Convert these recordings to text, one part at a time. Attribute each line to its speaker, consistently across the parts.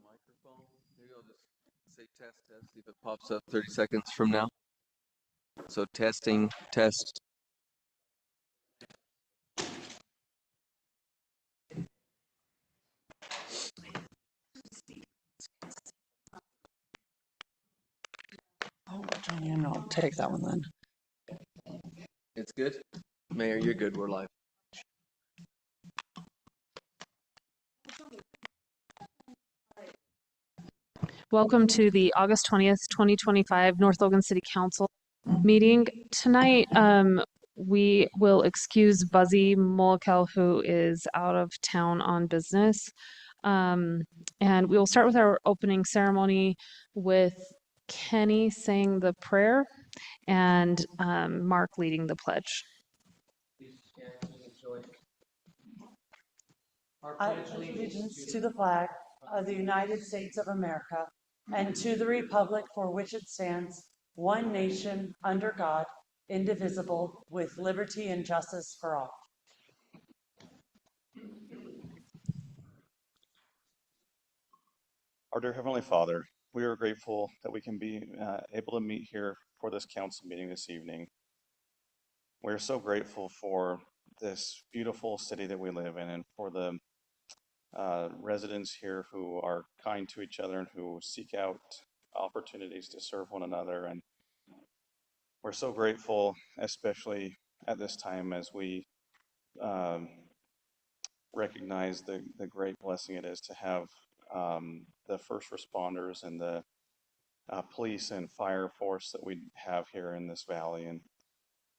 Speaker 1: microphone. Maybe I'll just say test, test, see if it pops up 30 seconds from now. So testing, test.
Speaker 2: Oh, Joanne, I'll take that one then.
Speaker 1: It's good? Mayor, you're good. We're live.
Speaker 3: Welcome to the August 20th, 2025 North Logan City Council meeting. Tonight, we will excuse Buzzy Molkel, who is out of town on business. And we will start with our opening ceremony with Kenny saying the prayer and Mark leading the pledge.
Speaker 2: I pledge allegiance to the flag of the United States of America and to the republic for which it stands, one nation, under God, indivisible, with liberty and justice for all.
Speaker 4: Our dear Heavenly Father, we are grateful that we can be able to meet here for this council meeting this evening. We're so grateful for this beautiful city that we live in and for the residents here who are kind to each other and who seek out opportunities to serve one another. And we're so grateful, especially at this time, as we recognize the great blessing it is to have the first responders and the police and fire force that we have here in this valley. And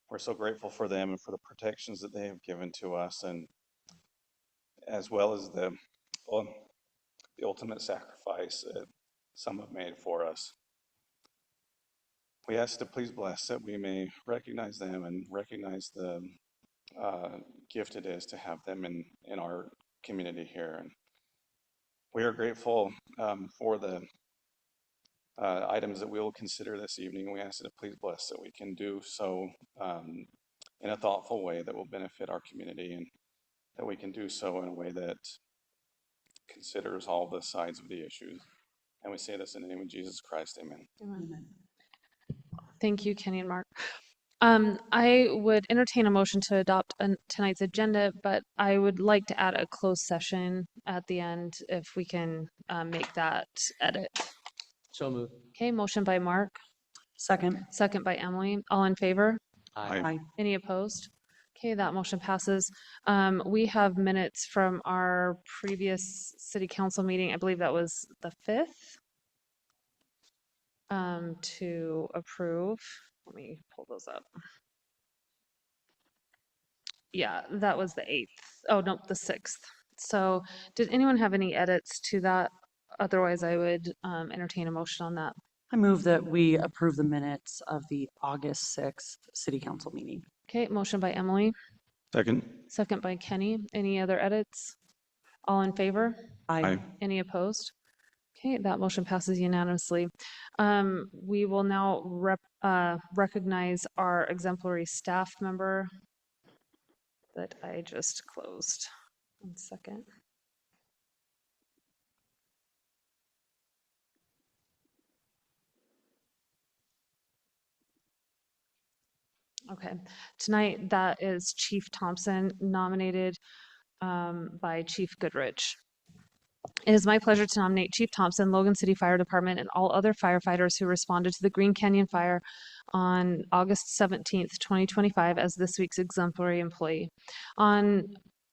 Speaker 4: we're so grateful for them and for the protections that they have given to us, and as well as the ultimate sacrifice that some have made for us. We ask to please bless that we may recognize them and recognize the gift it is to have them in our community here. And we are grateful for the items that we will consider this evening. We ask that please bless that we can do so in a thoughtful way that will benefit our community, and that we can do so in a way that considers all the sides of the issues. And we say this in the name of Jesus Christ. Amen.
Speaker 3: Amen. Thank you, Kenny and Mark. I would entertain a motion to adopt tonight's agenda, but I would like to add a closed session at the end if we can make that edit.
Speaker 1: So moved.
Speaker 3: Okay, motion by Mark,
Speaker 2: Second.
Speaker 3: second by Emily. All in favor?
Speaker 4: Aye.
Speaker 3: Any opposed? Okay, that motion passes. We have minutes from our previous city council meeting. I believe that was the 5th. To approve. Let me pull those up. Yeah, that was the 8th. Oh, no, the 6th. So did anyone have any edits to that? Otherwise, I would entertain a motion on that.
Speaker 2: I move that we approve the minutes of the August 6th city council meeting.
Speaker 3: Okay, motion by Emily,
Speaker 4: Second.
Speaker 3: second by Kenny. Any other edits? All in favor?
Speaker 4: Aye.
Speaker 3: Any opposed? Okay, that motion passes unanimously. We will now recognize our exemplary staff member that I just closed. 1 second. Okay, tonight that is Chief Thompson, nominated by Chief Goodrich. It is my pleasure to nominate Chief Thompson, Logan City Fire Department, and all other firefighters who responded to the Green Canyon Fire on August 17th, 2025 as this week's exemplary employee. On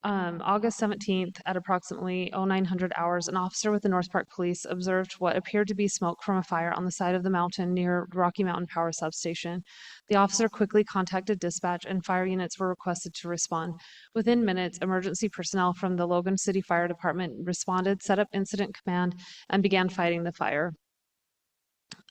Speaker 3: August 17th at approximately 0900 hours, an officer with the North Park Police observed what appeared to be smoke from a fire on the side of the mountain near Rocky Mountain Power Substation. The officer quickly contacted dispatch and fire units were requested to respond. Within minutes, emergency personnel from the Logan City Fire Department responded, set up incident command, and began fighting the fire.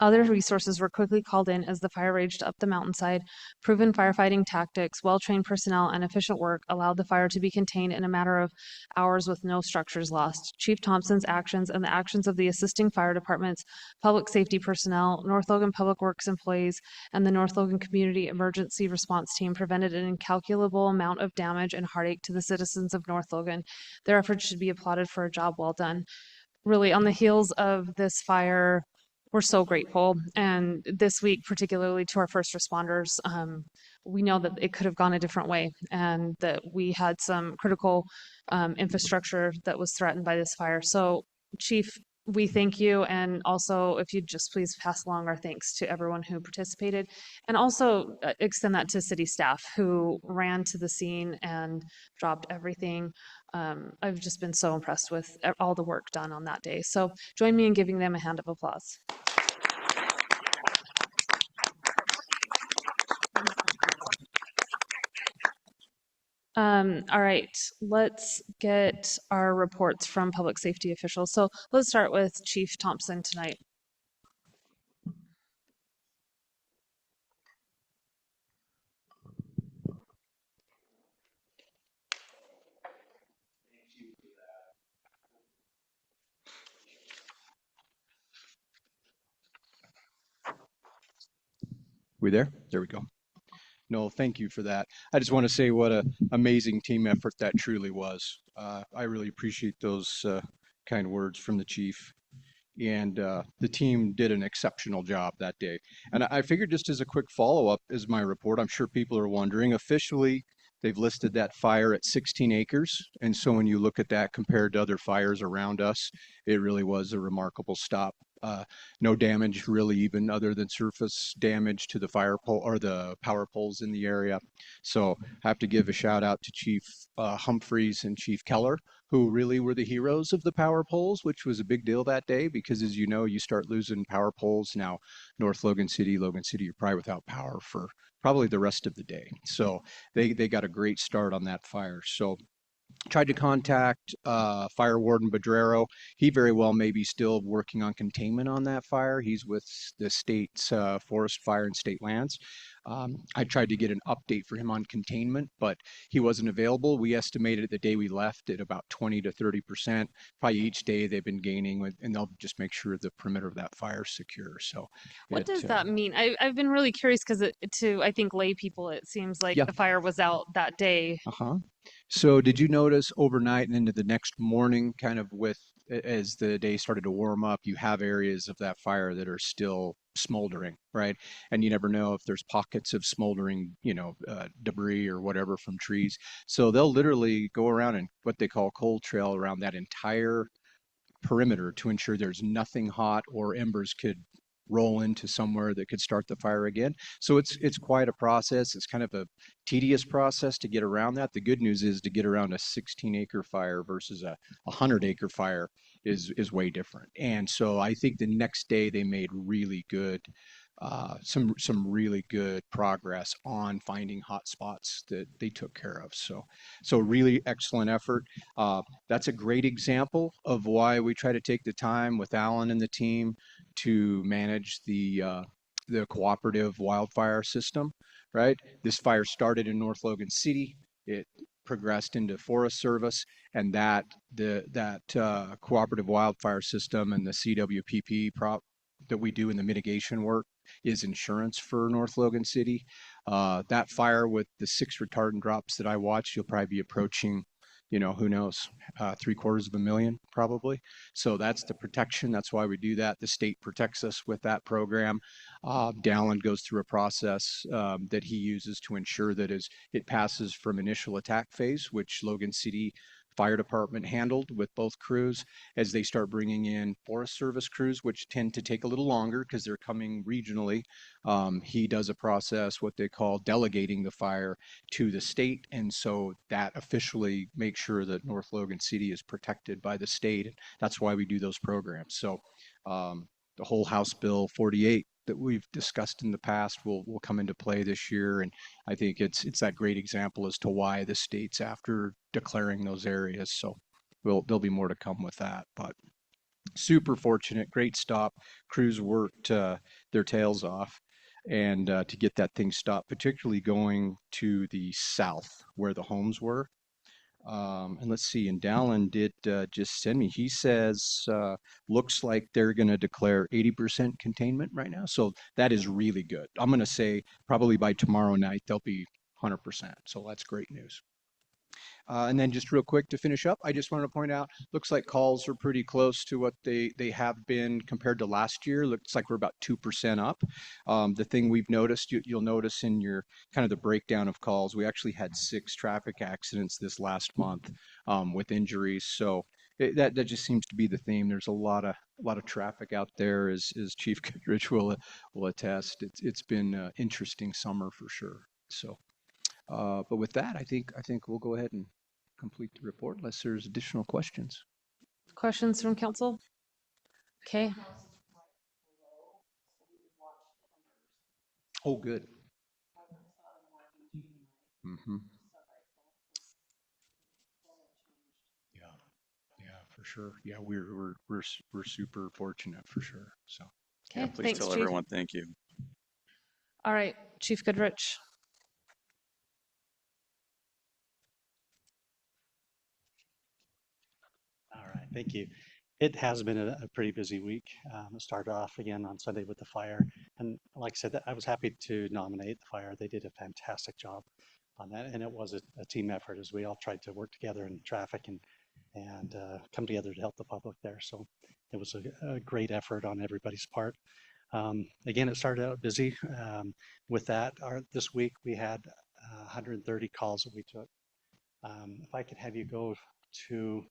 Speaker 3: Other resources were quickly called in as the fire raged up the mountainside. Proven firefighting tactics, well-trained personnel, and efficient work allowed the fire to be contained in a matter of hours with no structures lost. Chief Thompson's actions and the actions of the assisting fire departments, public safety personnel, North Logan Public Works employees, and the North Logan Community Emergency Response Team prevented an incalculable amount of damage and heartache to the citizens of North Logan. Their efforts should be applauded for a job well done. really on the heels of this fire, we're so grateful. And this week, particularly to our first responders, we know that it could have gone a different way and that we had some critical infrastructure that was threatened by this fire. So, Chief, we thank you. And also, if you'd just please pass along our thanks to everyone who participated, and also extend that to city staff who ran to the scene and dropped everything. I've just been so impressed with all the work done on that day. So join me in giving them a hand of applause. All right, let's get our reports from public safety officials. So let's start with Chief Thompson tonight.
Speaker 5: We there? There we go. No, thank you for that. I just want to say what an amazing team effort that truly was. I really appreciate those kind words from the chief. And the team did an exceptional job that day. And I figured just as a quick follow-up is my report. I'm sure people are wondering, officially, they've listed that fire at 16 acres. And so when you look at that compared to other fires around us, it really was a remarkable stop. No damage really even other than surface damage to the fire pole or the power poles in the area. So I have to give a shout out to Chief Humphreys and Chief Keller, who really were the heroes of the power poles, which was a big deal that day because, as you know, you start losing power poles. Now, North Logan City, you're probably without power for probably the rest of the day. So they got a great start on that fire. So tried to contact Fire Warden Bedrero. He very well may be still working on containment on that fire. He's with the state's forest fire and state lands. I tried to get an update for him on containment, but he wasn't available. We estimated the day we left at about 20 to 30%. Probably each day they've been gaining, and they'll just make sure the perimeter of that fire is secure. So,
Speaker 3: what does that mean? I've been really curious because to I think lay people, it seems like the fire was out that day.
Speaker 5: So did you notice overnight and into the next morning, kind of as the day started to warm up, you have areas of that fire that are still smoldering, right? And you never know if there's pockets of smoldering, debris or whatever from trees. So they'll literally go around and what they call cold trail around that entire perimeter to ensure there's nothing hot or embers could roll into somewhere that could start the fire again. So it's quite a process. It's kind of a tedious process to get around that. The good news is to get around a 16-acre fire versus a 100-acre fire is way different. And so I think the next day they made really good some really good progress on finding hot spots that they took care of. So really excellent effort. That's a great example of why we try to take the time with Alan and the team to manage the cooperative wildfire system, right? This fire started in North Logan City. It progressed into Forest Service, and that cooperative wildfire system and the CWPP that we do in the mitigation work is insurance for North Logan City. That fire with the 6 retardant drops that I watched, you'll probably be approaching, who knows, $750,000 probably. So that's the protection. That's why we do that. The state protects us with that program. Dallin goes through a process that he uses to ensure that it passes from initial attack phase, which Logan City Fire Department handled with both crews, as they start bringing in Forest Service crews, which tend to take a little longer because they're coming regionally. He does a process, what they call delegating the fire to the state. And so that officially makes sure that North Logan City is protected by the state. And that's why we do those programs. So the whole House Bill 48 that we've discussed in the past will come into play this year. And I think it's that great example as to why the state's after declaring those areas. So there'll be more to come with that, but super fortunate, great stop. Crews worked their tails off and to get that thing stopped, particularly going to the south where the homes were. And let's see, and Dallin did just send me, he says, looks like they're going to declare 80% containment right now. So that is really good. I'm going to say probably by tomorrow night, they'll be 100%. So that's great news. And then just real quick to finish up, I just wanted to point out, looks like calls are pretty close to what they have been compared to last year. Looks like we're about 2% up. The thing we've noticed, you'll notice in your kind of the breakdown of calls, we actually had 6 traffic accidents this last month with injuries. So that just seems to be the theme. There's a lot of traffic out there, as Chief Goodrich will attest. It's been an interesting summer for sure. So, but with that, I think we'll go ahead and complete the report unless there's additional questions.
Speaker 3: Questions from council? Okay,
Speaker 5: Oh, good. Mm-hmm. Yeah, for sure. Yeah, we're super fortunate for sure. So.
Speaker 4: Yeah,
Speaker 3: okay,
Speaker 4: please
Speaker 3: thanks,
Speaker 4: tell
Speaker 3: Chief.
Speaker 4: everyone thank you.
Speaker 3: All right, Chief Goodrich.
Speaker 6: All right, thank you. It has been a pretty busy week. It started off again on Sunday with the fire. And like I said, I was happy to nominate the fire. They did a fantastic job on that. And it was a team effort as we all tried to work together in traffic and come together to help the public there. So it was a great effort on everybody's part. Again, it started out busy. With that, this week we had 130 calls that we took. If I could have you go to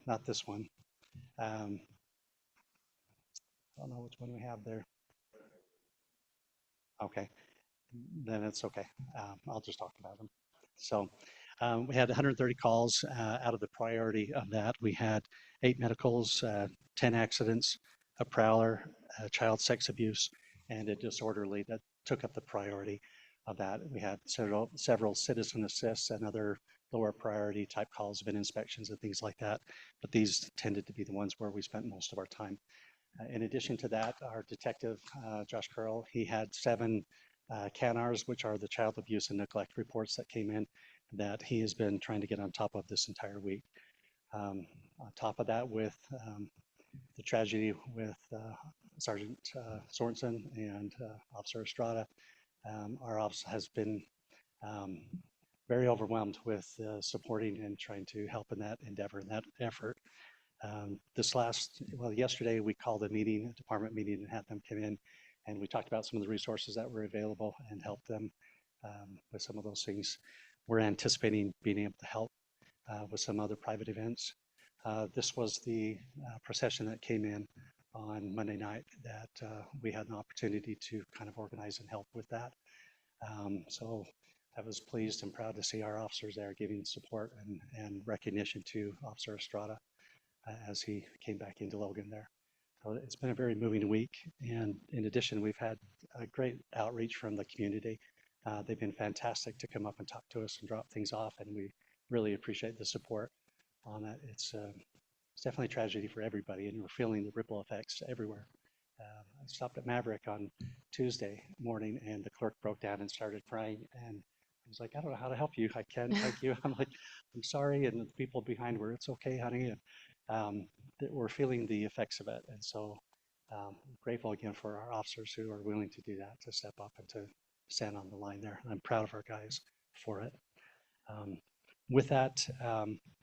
Speaker 6: not this one. I don't know which one we have there. Okay, then it's okay. I'll just talk about them. So we had 130 calls. Out of the priority of that, we had 8 medicals, 10 accidents, a prowler, child sex abuse, and a disorderly that took up the priority of that. We had several citizen assists and other lower priority type calls, VIN inspections and things like that. But these tended to be the ones where we spent most of our time. In addition to that, our detective, Josh Curl, he had 7 CANARs, which are the child abuse and neglect reports that came in that he has been trying to get on top of this entire week. On top of that, with the tragedy with Sergeant Sorensen and Officer Estrada, our office has been very overwhelmed with supporting and trying to help in that endeavor and that effort. Yesterday we called a department meeting, and had them come in, and we talked about some of the resources that were available and helped them with some of those things. We're anticipating being able to help with some other private events. This was the procession that came in on Monday night that we had an opportunity to kind of organize and help with that. So I was pleased and proud to see our officers there giving support and recognition to Officer Estrada as he came back into Logan there. So it's been a very moving week. And in addition, we've had a great outreach from the community. They've been fantastic to come up and talk to us and drop things off. And we really appreciate the support on that. It's definitely a tragedy for everybody, and we're feeling the ripple effects everywhere. I stopped at Maverick on Tuesday morning, and the clerk broke down and started crying. And I was like, I don't know how to help you. I can't thank you. I'm like, I'm sorry. And the people behind were, it's okay, honey. And we're feeling the effects of it. And so I'm grateful again for our officers who are willing to do that, to step up and to stand on the line there. And I'm proud of our guys for it. With that,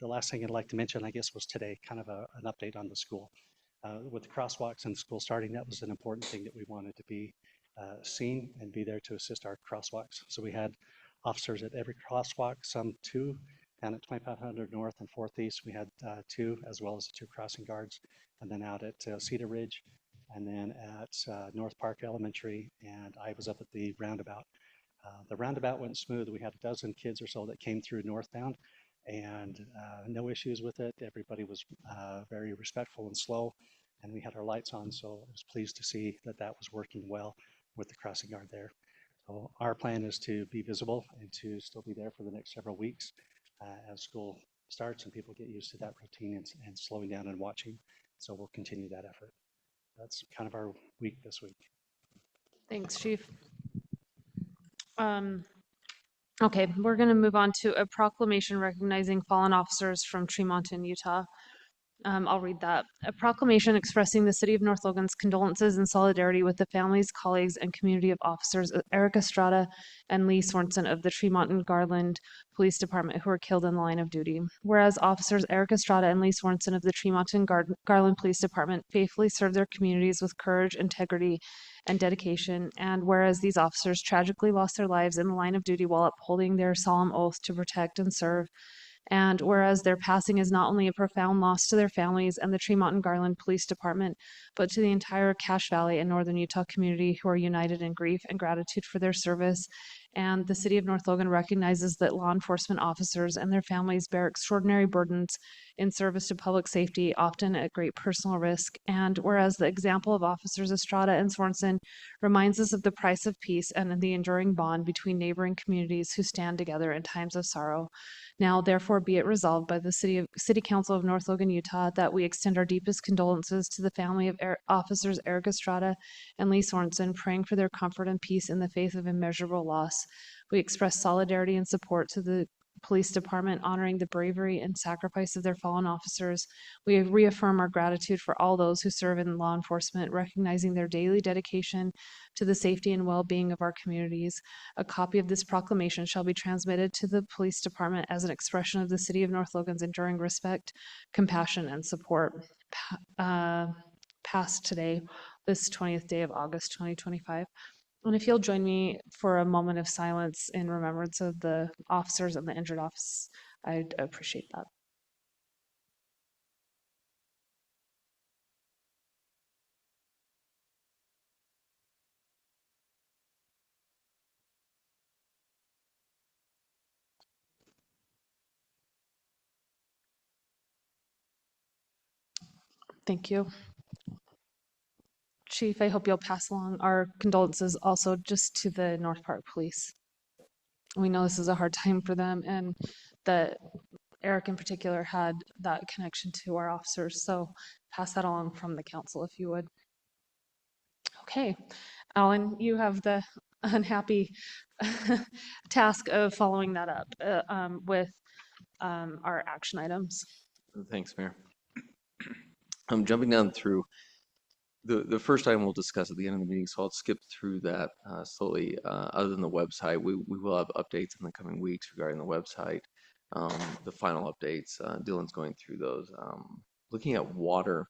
Speaker 6: the last thing I'd like to mention, I guess, was today, kind of an update on the school. With the crosswalks and the school starting, that was an important thing that we wanted to be seen and be there to assist our crosswalks. So we had officers at every crosswalk, some 2 down at 2500 North and 4th East. We had 2, as well as 2 crossing guards, and then out at Cedar Ridge, and then at North Park Elementary, and I was up at the roundabout. The roundabout went smooth. We had a dozen kids or so that came through northbound, and no issues with it. Everybody was very respectful and slow, and we had our lights on, so I was pleased to see that that was working well with the crossing guard there. So our plan is to be visible and to still be there for the next several weeks as school starts and people get used to that routine and slowing down and watching. So we'll continue that effort. That's kind of our week this week.
Speaker 3: Thanks, Chief. Okay, we're going to move on to a proclamation recognizing fallen officers from Tremonton, Utah. I'll read that. A proclamation expressing the City of North Logan's condolences and solidarity with the families, colleagues, and community of officers Eric Estrada and Lee Sorensen of the Tremont and Garland Police Department who were killed in the line of duty. Whereas officers Eric Estrada and Lee Sorensen of the Tremont and Garland Police Department faithfully served their communities with courage, integrity, and dedication. And whereas these officers tragically lost their lives in the line of duty while upholding their solemn oath to protect and serve. And whereas their passing is not only a profound loss to their families and the Tremont and Garland Police Department, but to the entire Cache Valley and Northern Utah community who are united in grief and gratitude for their service. And the City of North Logan recognizes that law enforcement officers and their families bear extraordinary burdens in service to public safety, often at great personal risk. And whereas the example of officers Estrada and Sorensen reminds us of the price of peace and the enduring bond between neighboring communities who stand together in times of sorrow. Now, therefore, be it resolved by the City Council of North Logan, Utah, that we extend our deepest condolences to the family of officers Eric Estrada and Lee Sorensen, praying for their comfort and peace in the face of immeasurable loss. We express solidarity and support to the police department, honoring the bravery and sacrifice of their fallen officers. We reaffirm our gratitude for all those who serve in law enforcement, recognizing their daily dedication to the safety and well-being of our communities. A copy of this proclamation shall be transmitted to the police department as an expression of the City of North Logan's enduring respect, compassion, and support. Passed today, this 20th day of August, 2025. And if you'll join me for a moment of silence in remembrance of the officers and the injured officers, I'd appreciate that. Thank you. Chief, I hope you'll pass along our condolences also just to the North Park Police. We know this is a hard time for them, and that Eric in particular had that connection to our officers. So pass that along from the council if you would. Okay, Alan, you have the unhappy task of following that up with our action items.
Speaker 1: Thanks, Mayor. I'm jumping down through the first item we'll discuss at the end of the meeting, so I'll skip through that slowly. Other than the website, we will have updates in the coming weeks regarding the website. The final updates, Dylan's going through those. Looking at water,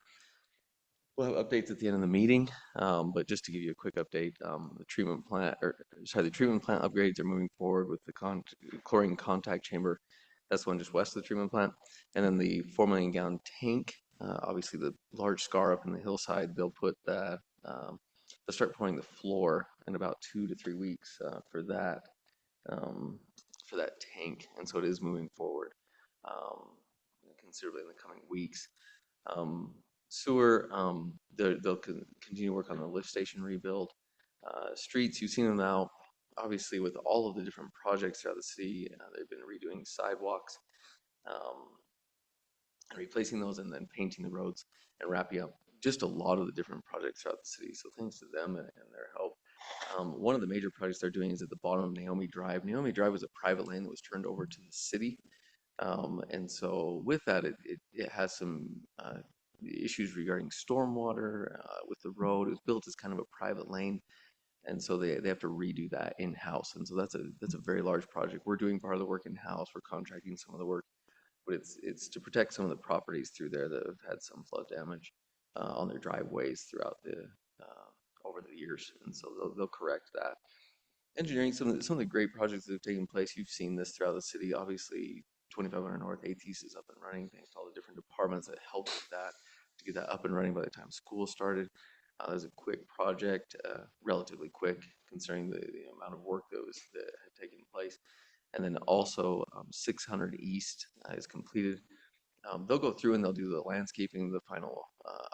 Speaker 1: we'll have updates at the end of the meeting, but just to give you a quick update, the treatment plant upgrades are moving forward with the chlorine contact chamber. That's the one just west of the treatment plant, and then the 4 million gallon tank. Obviously, the large scar up in the hillside, they'll put that, they'll start pouring the floor in about 2 to 3 weeks for that tank. And so it is moving forward considerably in the coming weeks. Sewer, they'll continue work on the lift station rebuild. Streets, you've seen them now, obviously, with all of the different projects throughout the city. They've been redoing sidewalks. And replacing those and then painting the roads and wrapping up just a lot of the different projects throughout the city. So thanks to them and their help. One of the major projects they're doing is at the bottom of Naomi Drive. Naomi Drive was a private lane that was turned over to the city. And so with that, it has some issues regarding stormwater with the road. It was built as kind of a private lane. And so they have to redo that in-house. And so that's a very large project. We're doing part of the work in-house. We're contracting some of the work. But it's to protect some of the properties through there that have had some flood damage on their driveways throughout over the years, and so they'll correct that. Engineering, some of the great projects that have taken place. You've seen this throughout the city. Obviously, 2500 North ATEES is up and running thanks to all the different departments that helped with that to get that up and running by the time school started. It was a quick project, relatively quick considering the amount of work that had taken place. And then also 600 East is completed. They'll go through and they'll do the landscaping, the final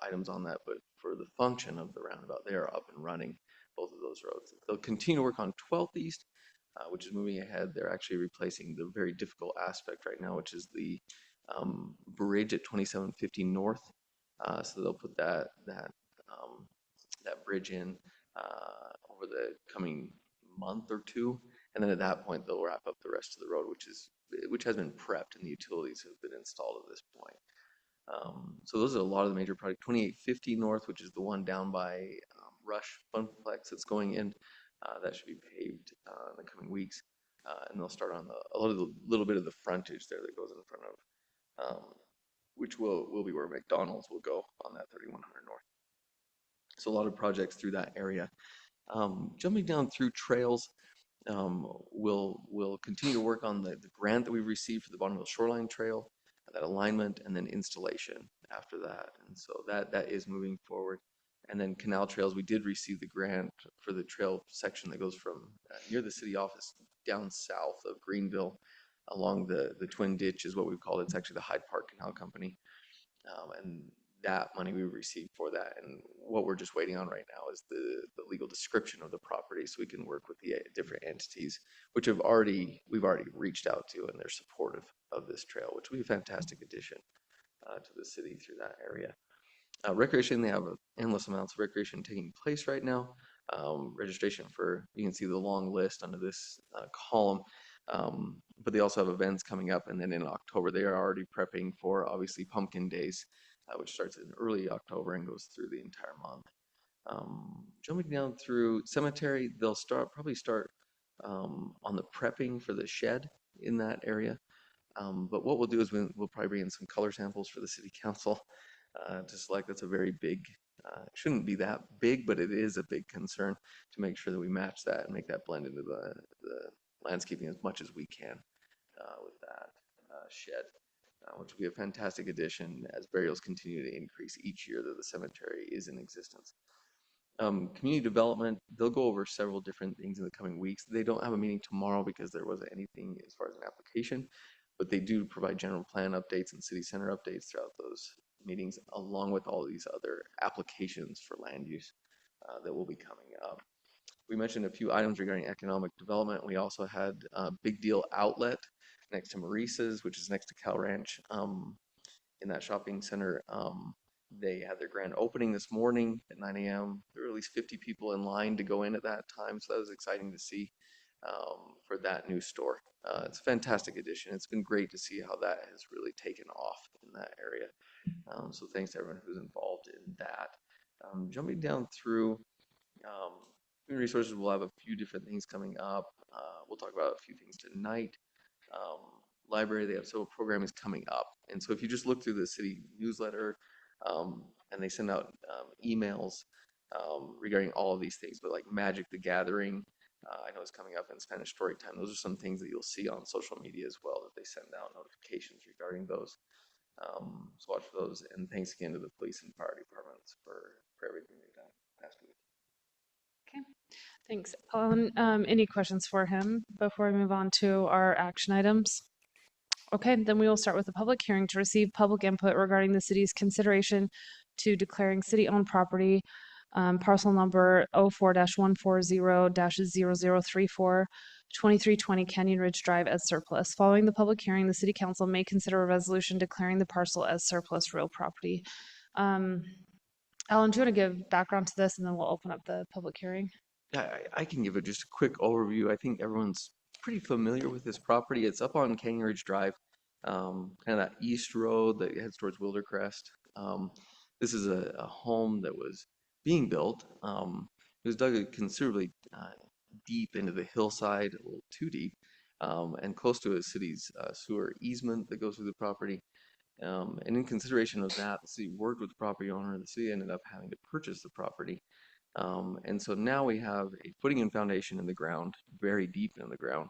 Speaker 1: items on that, but for the function of the roundabout, they are up and running, both of those roads. They'll continue to work on 12th East, which is moving ahead. They're actually replacing the very difficult aspect right now, which is the bridge at 2750 North. So they'll put that bridge in over the coming month or two. And then at that point, they'll wrap up the rest of the road, which has been prepped and the utilities have been installed at this point. So those are a lot of the major projects. 2850 North, which is the one down by Rush Funplex that's going in, that should be paved in the coming weeks. And they'll start on a little bit of the frontage there that goes in front of, which will be where McDonald's will go on that 3100 North. So a lot of projects through that area. Jumping down through trails, we'll continue to work on the grant that we received for the Bonneville Shoreline Trail, that alignment, and then installation after that. And so that is moving forward. And then canal trails, we did receive the grant for the trail section that goes from near the city office down south of Greenville along the Twin Ditch is what we call it. It's actually the Hyde Park Canal Company. And that money we received for that. And what we're just waiting on right now is the legal description of the property so we can work with the different entities, which we've already reached out to, and they're supportive of this trail, which will be a fantastic addition to the city through that area. Recreation, they have endless amounts of recreation taking place right now. Registration for, you can see the long list under this column, but they also have events coming up, and then in October they are already prepping for obviously Pumpkin Days, which starts in early October and goes through the entire month. Jumping down through cemetery, they'll probably start on the prepping for the shed in that area. But what we'll do is we'll probably bring in some color samples for the city council to select. That's a very big, it shouldn't be that big, but it is a big concern to make sure that we match that and make that blend into the landscaping as much as we can with that shed, which will be a fantastic addition as burials continue to increase each year that the cemetery is in existence. Community development, they'll go over several different things in the coming weeks. They don't have a meeting tomorrow because there wasn't anything as far as an application, but they do provide general plan updates and city center updates throughout those meetings, along with all of these other applications for land use that will be coming up. We mentioned a few items regarding economic development. We also had a Big Deal Outlet next to Maurice's, which is next to Cal Ranch in that shopping center. They had their grand opening this morning at 9 a.m. There were at least 50 people in line to go in at that time, so that was exciting to see for that new store. It's a fantastic addition. It's been great to see how that has really taken off in that area. So thanks to everyone who's involved in that. Jumping down through human resources, we'll have a few different things coming up. We'll talk about a few things tonight. Library, they have several programs coming up. And so if you just look through the city newsletter, and they send out emails regarding all of these things, but like Magic the Gathering, I know it's coming up in Spanish Story Time. Those are some things that you'll see on social media as well, that they send out notifications regarding those. So watch for those. And thanks again to the police and fire departments for everything they've done past week.
Speaker 3: Okay, thanks. Any questions for him before we move on to our action items? Okay, then we will start with the public hearing to receive public input regarding the city's consideration to declaring city-owned property, parcel number 04-140-0034, 2320 Canyon Ridge Drive as surplus. Following the public hearing, the city council may consider a resolution declaring the parcel as surplus real property. Alan, do you want to give background to this, and then we'll open up the public hearing?
Speaker 1: Yeah, I can give it just a quick overview. I think everyone's pretty familiar with this property. It's up on Canyon Ridge Drive, kind of that east road that heads towards Wildercrest. This is a home that was being built. It was dug considerably deep into the hillside, a little too deep, and close to a city's sewer easement that goes through the property. And in consideration of that, the city worked with the property owner. The city ended up having to purchase the property. And so now we have a footing and foundation in the ground, very deep in the ground,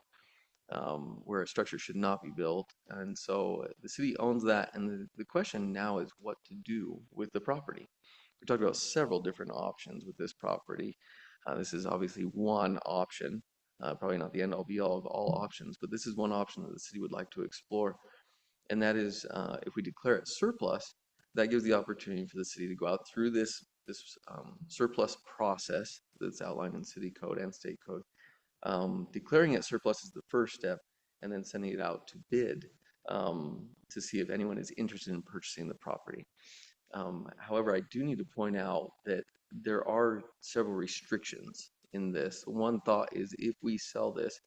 Speaker 1: where a structure should not be built. And so the city owns that. And the question now is what to do with the property. We talked about several different options with this property. This is obviously one option, probably not the end all be all of all options, but this is one option that the city would like to explore. And that is if we declare it surplus, that gives the opportunity for the city to go out through this surplus process that's outlined in city code and state code. Declaring it surplus is the first step, and then sending it out to bid to see if anyone is interested in purchasing the property. However, I do need to point out that there are several restrictions in this. One thought is if we sell this,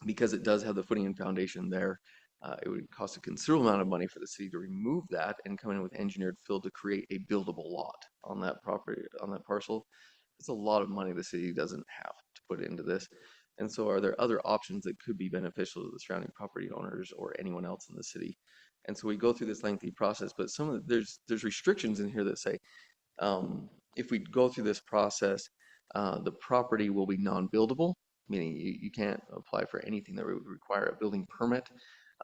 Speaker 1: because it does have the footing and foundation there, It would cost a considerable amount of money for the city to remove that and come in with engineered fill to create a buildable lot on that property, on that parcel. It's a lot of money the city doesn't have to put into this. And so are there other options that could be beneficial to the surrounding property owners or anyone else in the city? And so we go through this lengthy process, but there's restrictions in here that say if we go through this process, the property will be non-buildable, meaning you can't apply for anything that would require a building permit,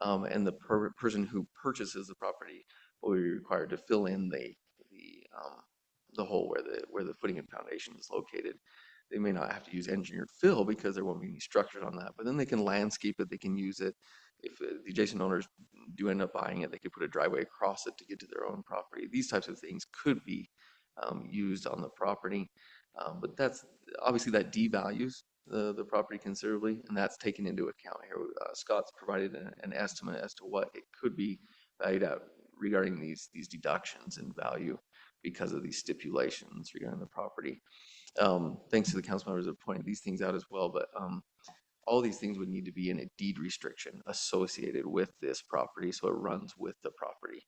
Speaker 1: and the person who purchases the property will be required to fill in the hole where the footing and foundation is located. They may not have to use engineered fill because there won't be any structures on that, but then they can landscape it, they can use it. If the adjacent owners do end up buying it, they could put a driveway across it to get to their own property. These types of things could be used on the property, but that's obviously that devalues the property considerably, and that's taken into account here. Scott's provided an estimate as to what it could be valued at regarding these deductions in value because of these stipulations regarding the property. Thanks to the council members that pointed these things out as well, but all these things would need to be in a deed restriction associated with this property, so it runs with the property.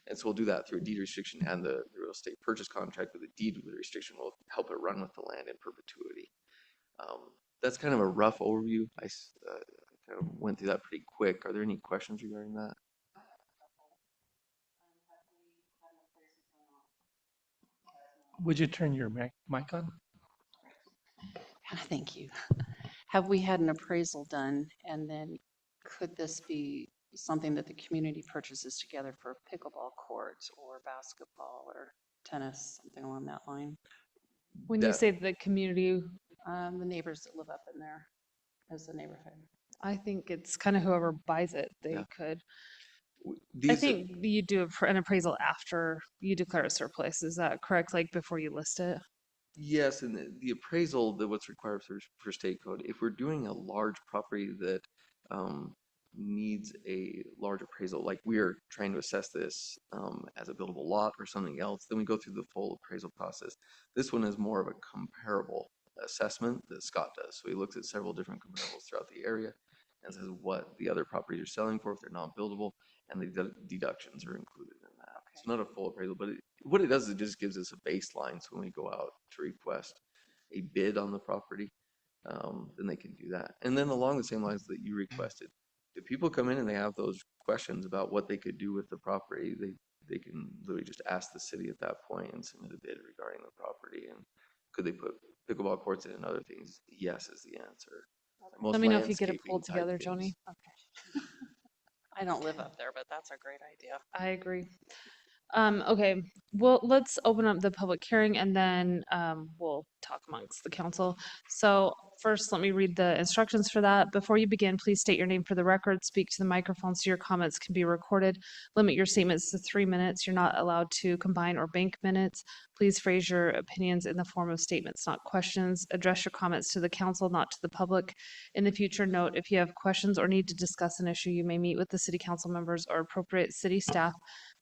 Speaker 1: And so we'll do that through a deed restriction and the real estate purchase contract, but the deed restriction will help it run with the land in perpetuity. That's kind of a rough overview. I kind of went through that pretty quick. Are there any questions regarding that?
Speaker 7: Would you turn your mic on?
Speaker 8: Thank you. Have we had an appraisal done, and then could this be something that the community purchases together for pickleball courts or basketball or tennis, something along that line?
Speaker 3: When you say the community,
Speaker 8: The neighbors that live up in there as the neighborhood.
Speaker 3: I think it's kind of whoever buys it, they
Speaker 1: Yeah.
Speaker 3: could. I
Speaker 1: These,
Speaker 3: think you do an appraisal after you declare a surplus. Is that correct? Like before you list it?
Speaker 1: yes, and the appraisal that what's required for state code, if we're doing a large property that needs a large appraisal, like we're trying to assess this as a buildable lot or something else, then we go through the full appraisal process. This one is more of a comparable assessment that Scott does. So he looks at several different comparables throughout the area and says what the other properties are selling for if they're not buildable, and the deductions are included in that. It's not a full appraisal, but what it does is it just gives us a baseline. So when we go out to request a bid on the property, then they can do that. And then along the same lines that you requested, if people come in and they have those questions about what they could do with the property, they can literally just ask the city at that point and submit a bid regarding the property. And could they put pickleball courts in and other things? Yes is the answer. Most
Speaker 3: Let me know if you get it
Speaker 1: landscaping
Speaker 3: pulled
Speaker 1: type
Speaker 3: together,
Speaker 1: things.
Speaker 3: Joni. Okay.
Speaker 8: I don't live up there, but that's a great idea.
Speaker 3: I agree. Okay, well, let's open up the public hearing and then we'll talk amongst the council. So first, let me read the instructions for that. Before you begin, please state your name for the record, speak to the microphone so your comments can be recorded. Limit your statements to 3 minutes. You're not allowed to combine or bank minutes. Please phrase your opinions in the form of statements, not questions. Address your comments to the council, not to the public. In the future, note if you have questions or need to discuss an issue, you may meet with the city council members or appropriate city staff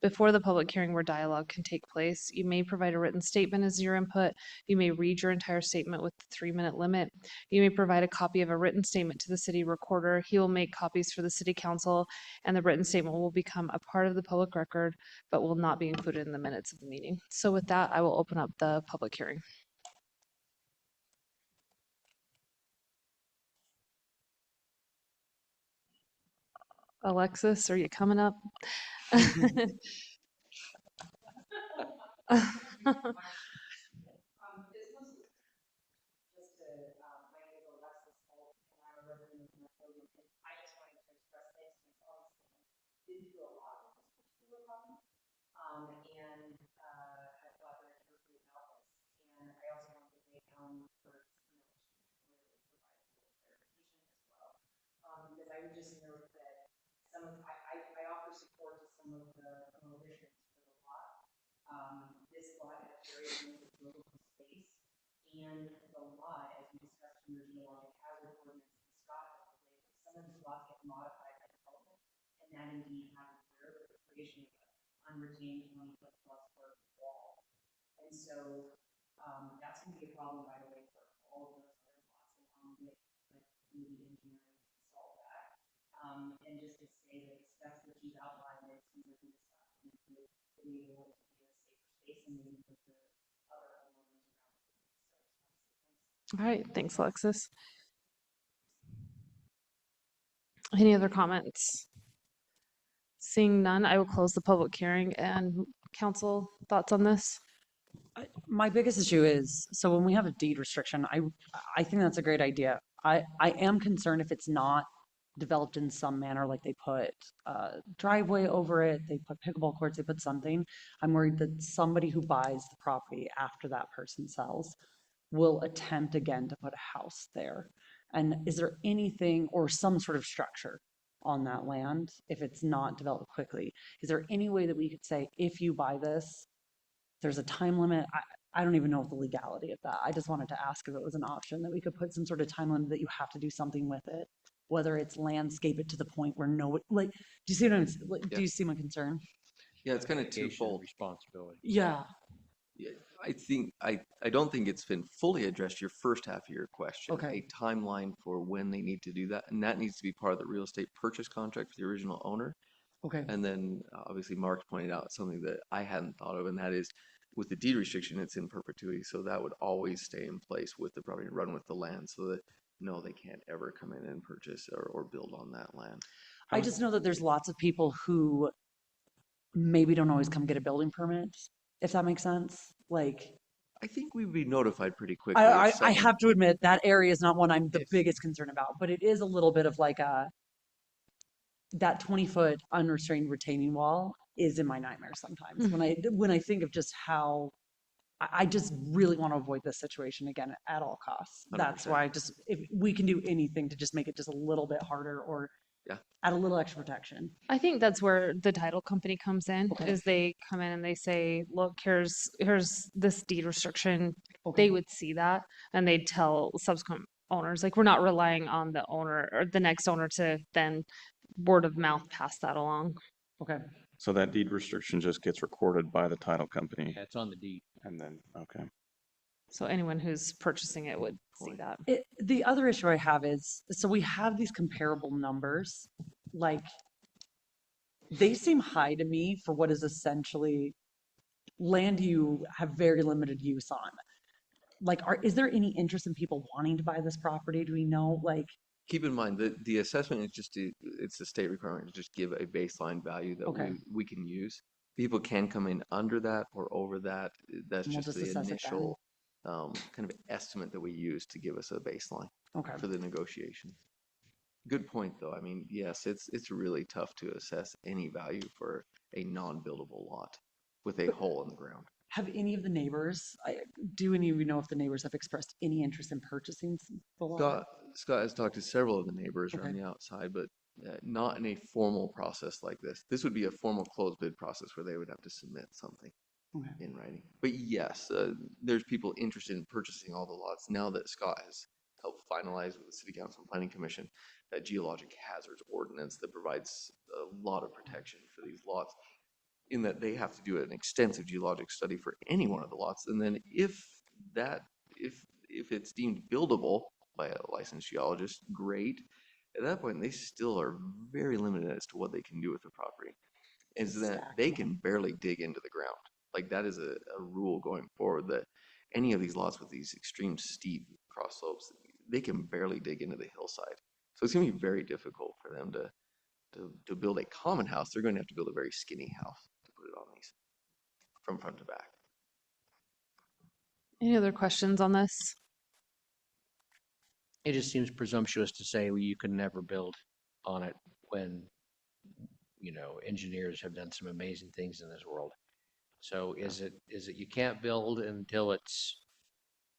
Speaker 3: before the public hearing where dialogue can take place. You may provide a written statement as your input. You may read your entire statement with the 3-minute limit. You may provide a copy of a written statement to the city recorder. He will make copies for the city council, and the written statement will become a part of the public record, but will not be included in the minutes of the meeting. So with that, I will open up the public hearing. Alexis, are you coming up?
Speaker 9: Because I would just note that I offer support to some of the prohibitions for the lot. This lot has very limited buildable space, and the lot, as we discussed in the geologic hazard ordinance, and Scott has related, some of these lots get modified by development, and that indeed happens there with the creation of an unretained 20-foot plus square wall. And so that's going to be a problem, by the way, for all of those other lots, along with the engineering to solve that. to say that the specs that you've outlined, it seems like it's to be able to be a safer space and maybe with the other homeowners around.
Speaker 3: All right, thanks, Alexis. Any other comments? Seeing none, I will close the public hearing and council thoughts on this.
Speaker 2: My biggest issue is, so when we have a deed restriction, I think that's a great idea. I am concerned if it's not developed in some manner, like they put a driveway over it, they put pickleball courts, they put something. I'm worried that somebody who buys the property after that person sells will attempt again to put a house there. And is there anything or some sort of structure on that land if it's not developed quickly? Is there any way that we could say, if you buy this, there's a time limit? I don't even know the legality of that. I just wanted to ask if it was an option that we could put some sort of time limit that you have to do something with it, whether it's landscape it to the point where like, do you see what I'm, like,
Speaker 1: Yeah.
Speaker 2: do you see my concern?
Speaker 1: Yeah, it's kind of
Speaker 10: Obligation and
Speaker 1: twofold.
Speaker 10: responsibility.
Speaker 2: Yeah.
Speaker 1: Yeah, I don't think it's been fully addressed your first half of your question.
Speaker 2: Okay.
Speaker 1: A timeline for when they need to do that, and that needs to be part of the real estate purchase contract for the original owner.
Speaker 2: Okay.
Speaker 1: And then obviously Mark's pointed out something that I hadn't thought of, and that is with the deed restriction, it's in perpetuity. So that would always stay in place with the property and run with the land so that no, they can't ever come in and purchase or build on that land.
Speaker 2: I just know that there's lots of people who maybe don't always come get a building permit, if that makes sense. Like,
Speaker 1: I think we'd be notified pretty quickly.
Speaker 2: I
Speaker 1: if someone-
Speaker 2: have to admit that area is not one I'm the
Speaker 1: Yes.
Speaker 2: biggest concern about, but it is a little bit of like that 20-foot unrestrained retaining wall is in my nightmares sometimes when I think of just how I just really want to avoid this situation again at all costs. That's
Speaker 1: 100%.
Speaker 2: why if we can do anything to just make it just a little bit harder or
Speaker 1: Yeah.
Speaker 2: add a little extra protection.
Speaker 3: I think that's where the title company comes in,
Speaker 2: Okay.
Speaker 3: is they come in and they say, look, here's this deed restriction.
Speaker 2: Okay.
Speaker 3: They would see that and they'd tell subsequent owners, like, we're not relying on the owner or the next owner to then word of mouth pass that along.
Speaker 2: Okay.
Speaker 4: So that deed restriction just gets recorded by the title company
Speaker 10: Yeah, it's on the deed.
Speaker 4: and then, okay.
Speaker 3: So anyone who's purchasing it would see that.
Speaker 2: The other issue I have is, so we have these comparable numbers, like they seem high to me for what is essentially land you have very limited use on. Like, is there any interest in people wanting to buy this property? Do we know, like,
Speaker 1: Keep in mind that the assessment is it's a state requirement to just give a baseline value that
Speaker 2: Okay.
Speaker 1: we can use. People can come in under that or over that. That's
Speaker 2: And we'll
Speaker 1: just
Speaker 2: just
Speaker 1: the
Speaker 2: assess it then.
Speaker 1: initial kind of estimate that we use to give us a baseline
Speaker 2: okay.
Speaker 1: for the negotiation. Good point, though. I mean, yes, it's really tough to assess any value for a non-buildable lot with a hole in the ground.
Speaker 2: Have any of the neighbors, do any of you know if the neighbors have expressed any interest in purchasing the lot?
Speaker 1: Scott has talked to several of the neighbors
Speaker 2: Okay.
Speaker 1: around the outside, but not in a formal process like this. This would be a formal closed bid process where they would have to submit something
Speaker 2: Okay.
Speaker 1: in writing. But yes, there's people interested in purchasing all the lots now that Scott has helped finalize with the City Council and Planning Commission that geologic hazards ordinance that provides a lot of protection for these lots, in that they have to do an extensive geologic study for any one of the lots. And then if it's deemed buildable by a licensed geologist, great. At that point, they still are very limited as to what they can do with the property. Is that they can barely dig into the ground. Like, that is a rule going forward, that any of these lots with these extreme steep cross slopes, they can barely dig into the hillside. So it's going to be very difficult for them to build a common house. They're going to have to build a very skinny house to put it on these from front to back.
Speaker 3: Any other questions on this?
Speaker 10: It just seems presumptuous to say, well, you can never build on it when, engineers have done some amazing things in this world. So is it you can't build until it's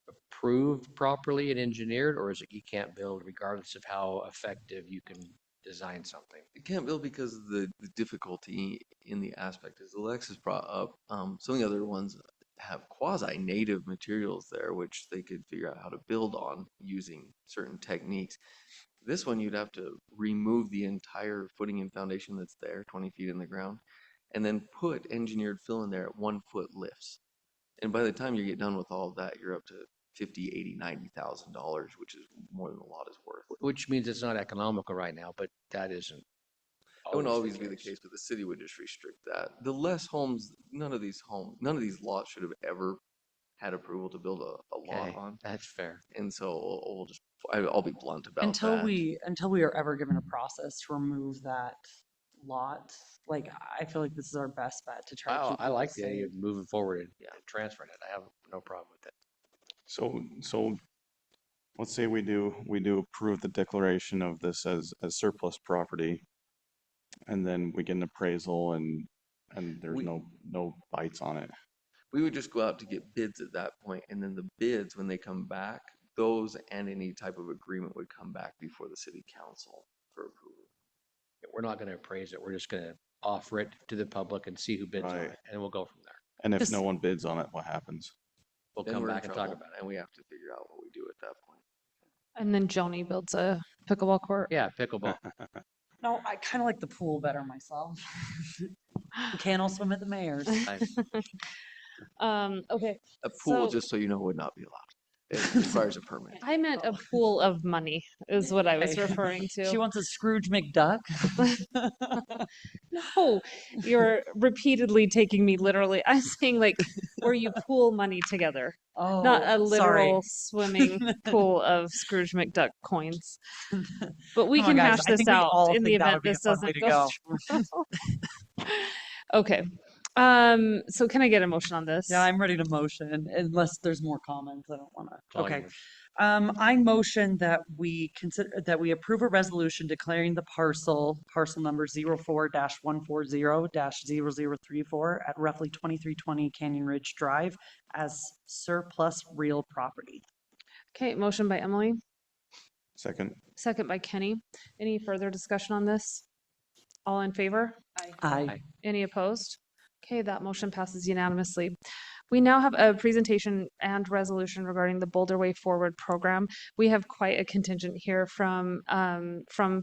Speaker 10: approved properly and engineered, or is it you can't build regardless of how effective you can design something?
Speaker 1: You can't build because of the difficulty in the aspect, as Alexis brought up. Some of the other ones have quasi-native materials there, which they could figure out how to build on using certain techniques. This one, you'd have to remove the entire footing and foundation that's there, 20 feet in the ground, and then put engineered fill in there at 1 foot lifts. And by the time you get done with all of that, you're up to $50,000, $80,000, $90,000, which is more than the lot is worth.
Speaker 10: Which means it's not economical right now, but that isn't.
Speaker 1: wouldn't always be the case, but the city would just restrict that. The less homes, none of these lots should have ever had approval to build a lot
Speaker 10: Okay,
Speaker 1: on.
Speaker 10: that's fair.
Speaker 1: And so we'll just, I'll be blunt about
Speaker 2: Until
Speaker 1: that.
Speaker 2: until we are ever given a process to remove that lot, like, I feel like this is our best bet to try to
Speaker 10: Wow,
Speaker 2: keep
Speaker 10: I like
Speaker 2: people
Speaker 10: the idea
Speaker 2: safe.
Speaker 10: of moving forward and transferring it. I have no problem with it.
Speaker 4: So let's say we do approve the declaration of this as surplus property, and then we get an appraisal and there's
Speaker 1: We-
Speaker 4: no bites on it.
Speaker 1: We would just go out to get bids at that point, and then the bids, when they come back, those and any type of agreement would come back before the city council for approval.
Speaker 10: We're not gonna appraise it. We're just gonna offer it to the public and see who bids on
Speaker 4: Right.
Speaker 10: it, and we'll go from there.
Speaker 4: And if
Speaker 2: Just-
Speaker 4: no one bids on it, what happens?
Speaker 10: We'll
Speaker 1: Then
Speaker 10: come
Speaker 1: we're in
Speaker 10: back and talk
Speaker 1: trouble,
Speaker 10: about it.
Speaker 1: and we have to figure out what we do at that point.
Speaker 3: And then Joni builds a pickleball court.
Speaker 10: Yeah, pickleball.
Speaker 2: No, I kind of like the pool better myself. Can't all swim at the mayor's.
Speaker 10: Nice.
Speaker 3: Okay.
Speaker 1: A pool,
Speaker 3: So-
Speaker 1: just so you know, would not be allowed. It requires a permit.
Speaker 3: I meant a pool of money is what I was
Speaker 2: Okay.
Speaker 3: referring to.
Speaker 2: She wants a Scrooge McDuck.
Speaker 3: No, you're repeatedly taking me literally. I'm saying like where you pool money together,
Speaker 2: Oh,
Speaker 3: not a literal
Speaker 2: sorry.
Speaker 3: swimming pool of Scrooge McDuck coins. But we
Speaker 2: Come on,
Speaker 3: can
Speaker 2: guys,
Speaker 3: hash
Speaker 2: I
Speaker 3: this
Speaker 2: think we
Speaker 3: out
Speaker 2: all
Speaker 3: in the
Speaker 2: think that
Speaker 3: event
Speaker 2: would be a
Speaker 3: this
Speaker 2: fun way
Speaker 3: doesn't
Speaker 2: to
Speaker 3: go
Speaker 2: go.
Speaker 3: through. Okay. So can I get a motion on this?
Speaker 2: Yeah, I'm ready to motion unless there's more comments. I don't want to.
Speaker 10: Claudia
Speaker 2: Okay.
Speaker 10: motion.
Speaker 2: I motion that we approve a resolution declaring the parcel number 04-140-0034 at roughly 2320 Canyon Ridge Drive as surplus real property.
Speaker 3: Okay, motion by Emily,
Speaker 4: Second.
Speaker 3: second by Kenny. Any further discussion on this? All in favor?
Speaker 2: Aye.
Speaker 3: Any opposed? Okay, that motion passes unanimously. We now have a presentation and resolution regarding the Boulder Way Forward program. We have quite a contingent here from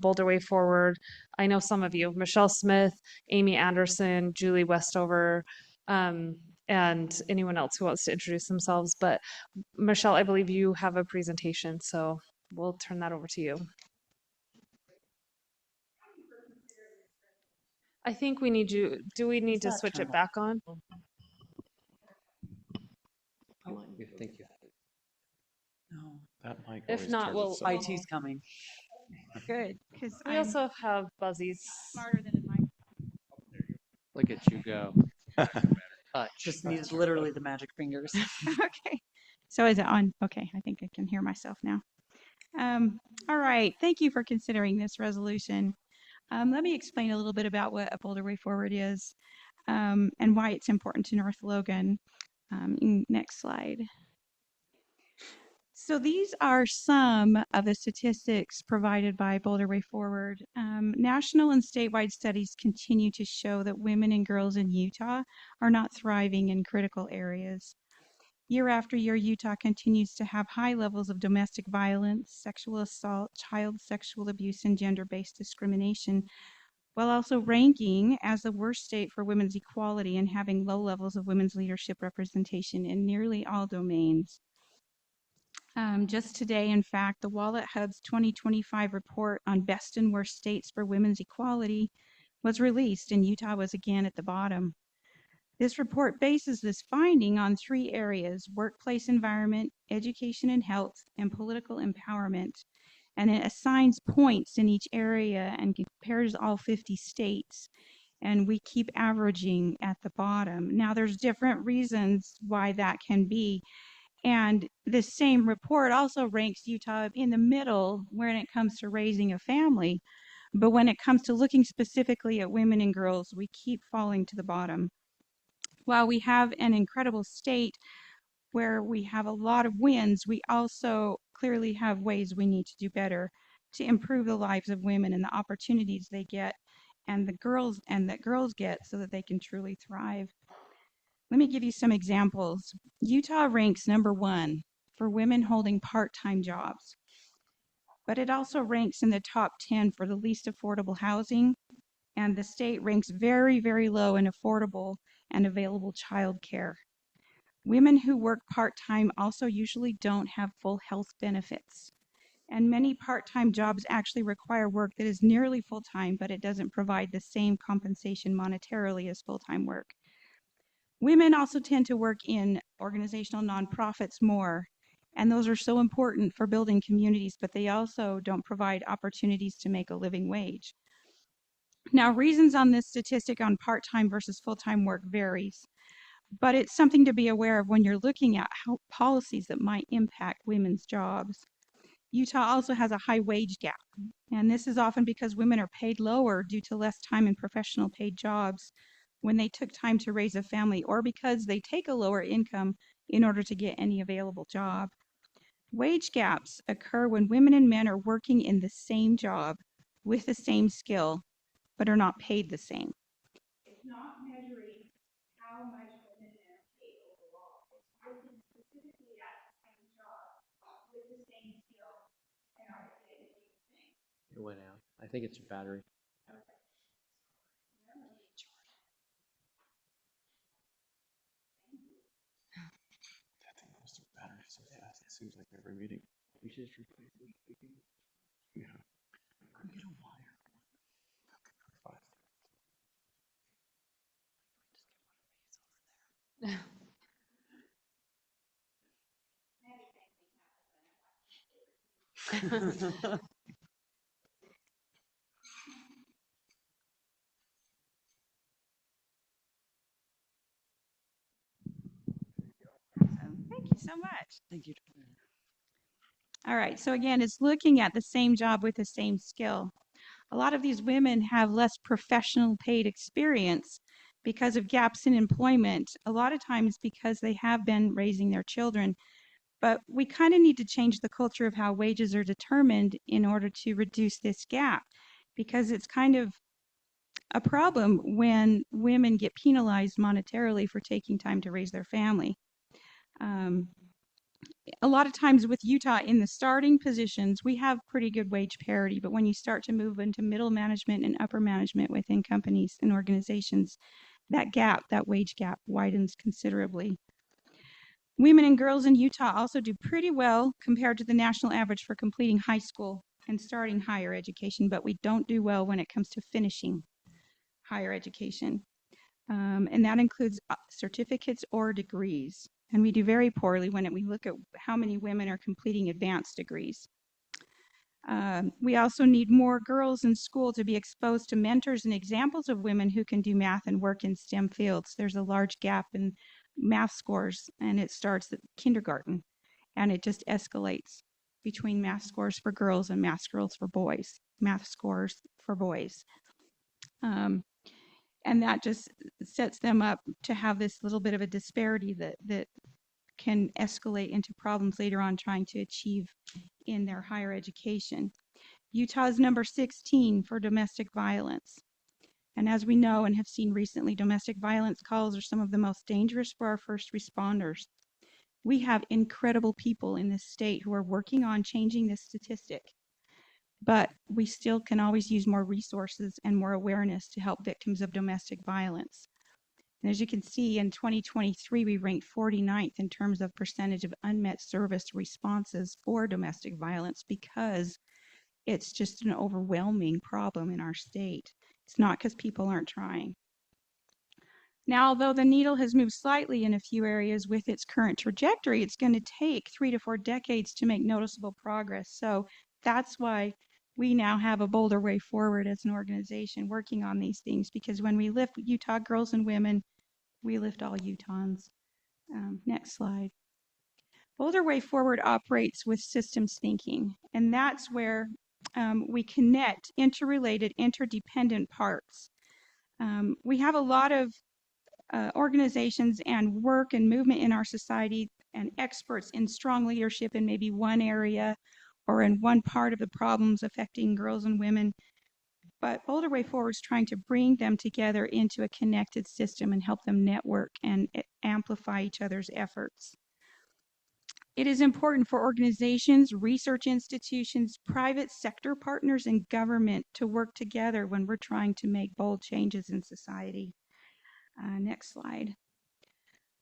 Speaker 3: Boulder Way Forward. I know some of you, Michelle Smith, Amy Anderson, Julie Westover, and anyone else who wants to introduce themselves. But Michelle, I believe you have a presentation, so we'll turn that over to you. I think we need you, do we need to
Speaker 2: that
Speaker 3: switch
Speaker 2: turned
Speaker 3: it back on?
Speaker 10: You think you
Speaker 2: No.
Speaker 4: That mic
Speaker 3: If
Speaker 4: always
Speaker 3: not,
Speaker 4: turns
Speaker 3: we'll-
Speaker 4: itself off.
Speaker 2: IT's coming.
Speaker 11: Good, because
Speaker 3: We
Speaker 11: I'm
Speaker 3: also have Buzzies.
Speaker 11: smarter than a mic.
Speaker 10: look at you go. Touch.
Speaker 2: Just needs literally the magic fingers.
Speaker 11: Okay, so is it on? Okay, I think I can hear myself now. All right, thank you for considering this resolution. Let me explain a little bit about what a Boulder Way Forward is and why it's important to North Logan. Next slide. So these are some of the statistics provided by Boulder Way Forward. National and statewide studies continue to show that women and girls in Utah are not thriving in critical areas. Year after year, Utah continues to have high levels of domestic violence, sexual assault, child sexual abuse, and gender-based discrimination, while also ranking as the worst state for women's equality and having low levels of women's leadership representation in nearly all domains. Just today, in fact, the Wallet Hub's 2025 report on best and worst states for women's equality was released, and Utah was again at the bottom. This report bases this finding on 3 areas: workplace environment, education and health, and political empowerment. And it assigns points in each area and compares all 50 states. And we keep averaging at the bottom. Now, there's different reasons why that can be. And this same report also ranks Utah in the middle when it comes to raising a family. But when it comes to looking specifically at women and girls, we keep falling to the bottom. While we have an incredible state where we have a lot of wins, we also clearly have ways we need to do better to improve the lives of women and the opportunities they get and that girls get so that they can truly thrive. Let me give you some examples. Utah ranks #1 for women holding part-time jobs, but it also ranks in the top 10 for the least affordable housing, and the state ranks very, very low in affordable and available childcare. Women who work part-time also usually don't have full health benefits. And many part-time jobs actually require work that is nearly full-time, but it doesn't provide the same compensation monetarily as full-time work. Women also tend to work in organizational nonprofits more, and those are so important for building communities, but they also don't provide opportunities to make a living wage. Now, reasons on this statistic on part-time versus full-time work varies, but it's something to be aware of when you're looking at how policies that might impact women's jobs. Utah also has a high wage gap, and this is often because women are paid lower due to less time in professional paid jobs when they took time to raise a family, or because they take a lower income in order to get any available job. Wage gaps occur when women and men are working in the same job with the same skill, but are not paid the same. It's not measuring how much women and men are paid overall. It's looking specifically at the same job with the same skill and are they paid the same.
Speaker 10: It went out. I think it's a battery.
Speaker 1: That thing goes through battery so fast. It seems like every meeting.
Speaker 10: We should just replace it.
Speaker 1: Yeah. Could get a wire. Fast.
Speaker 11: Thank you so much. Thank you. All right, so again, it's looking at the same job with the same skill. A lot of these women have less professional paid experience because of gaps in employment, a lot of times because they have been raising their children. But we kind of need to change the culture of how wages are determined in order to reduce this gap, because it's kind of a problem when women get penalized monetarily for taking time to raise their family. A lot of times with Utah in the starting positions, we have pretty good wage parity, but when you start to move into middle management and upper management within companies and organizations, that gap, that wage gap, widens considerably. Women and girls in Utah also do pretty well compared to the national average for completing high school and starting higher education, but we don't do well when it comes to finishing higher education. And that includes certificates or degrees. And we do very poorly when we look at how many women are completing advanced degrees. We also need more girls in school to be exposed to mentors and examples of women who can do math and work in STEM fields. There's a large gap in math scores, and it starts at kindergarten, and it just escalates between math scores for girls and math scores for boys. And that just sets them up to have this little bit of a disparity that can escalate into problems later on trying to achieve in their higher education. Utah is number 16 for domestic violence. And as we know and have seen recently, domestic violence calls are some of the most dangerous for our first responders. We have incredible people in this state who are working on changing this statistic, but we still can always use more resources and more awareness to help victims of domestic violence. And as you can see, in 2023, we ranked 49th in terms of percentage of unmet service responses for domestic violence, because it's just an overwhelming problem in our state. It's not because people aren't trying. Now, although the needle has moved slightly in a few areas with its current trajectory, it's going to take 3 to 4 decades to make noticeable progress. So that's why we now have a bolder way forward as an organization working on these things, because when we lift Utah girls and women, we lift all Utahns. Next slide. Bolder Way Forward operates with systems thinking, and that's where we connect interrelated, interdependent parts. We have a lot of organizations and work and movement in our society and experts in strong leadership in maybe one area or in one part of the problems affecting girls and women. But Bolder Way Forward is trying to bring them together into a connected system and help them network and amplify each other's efforts. It is important for organizations, research institutions, private sector partners, and government to work together when we're trying to make bold changes in society. Next slide.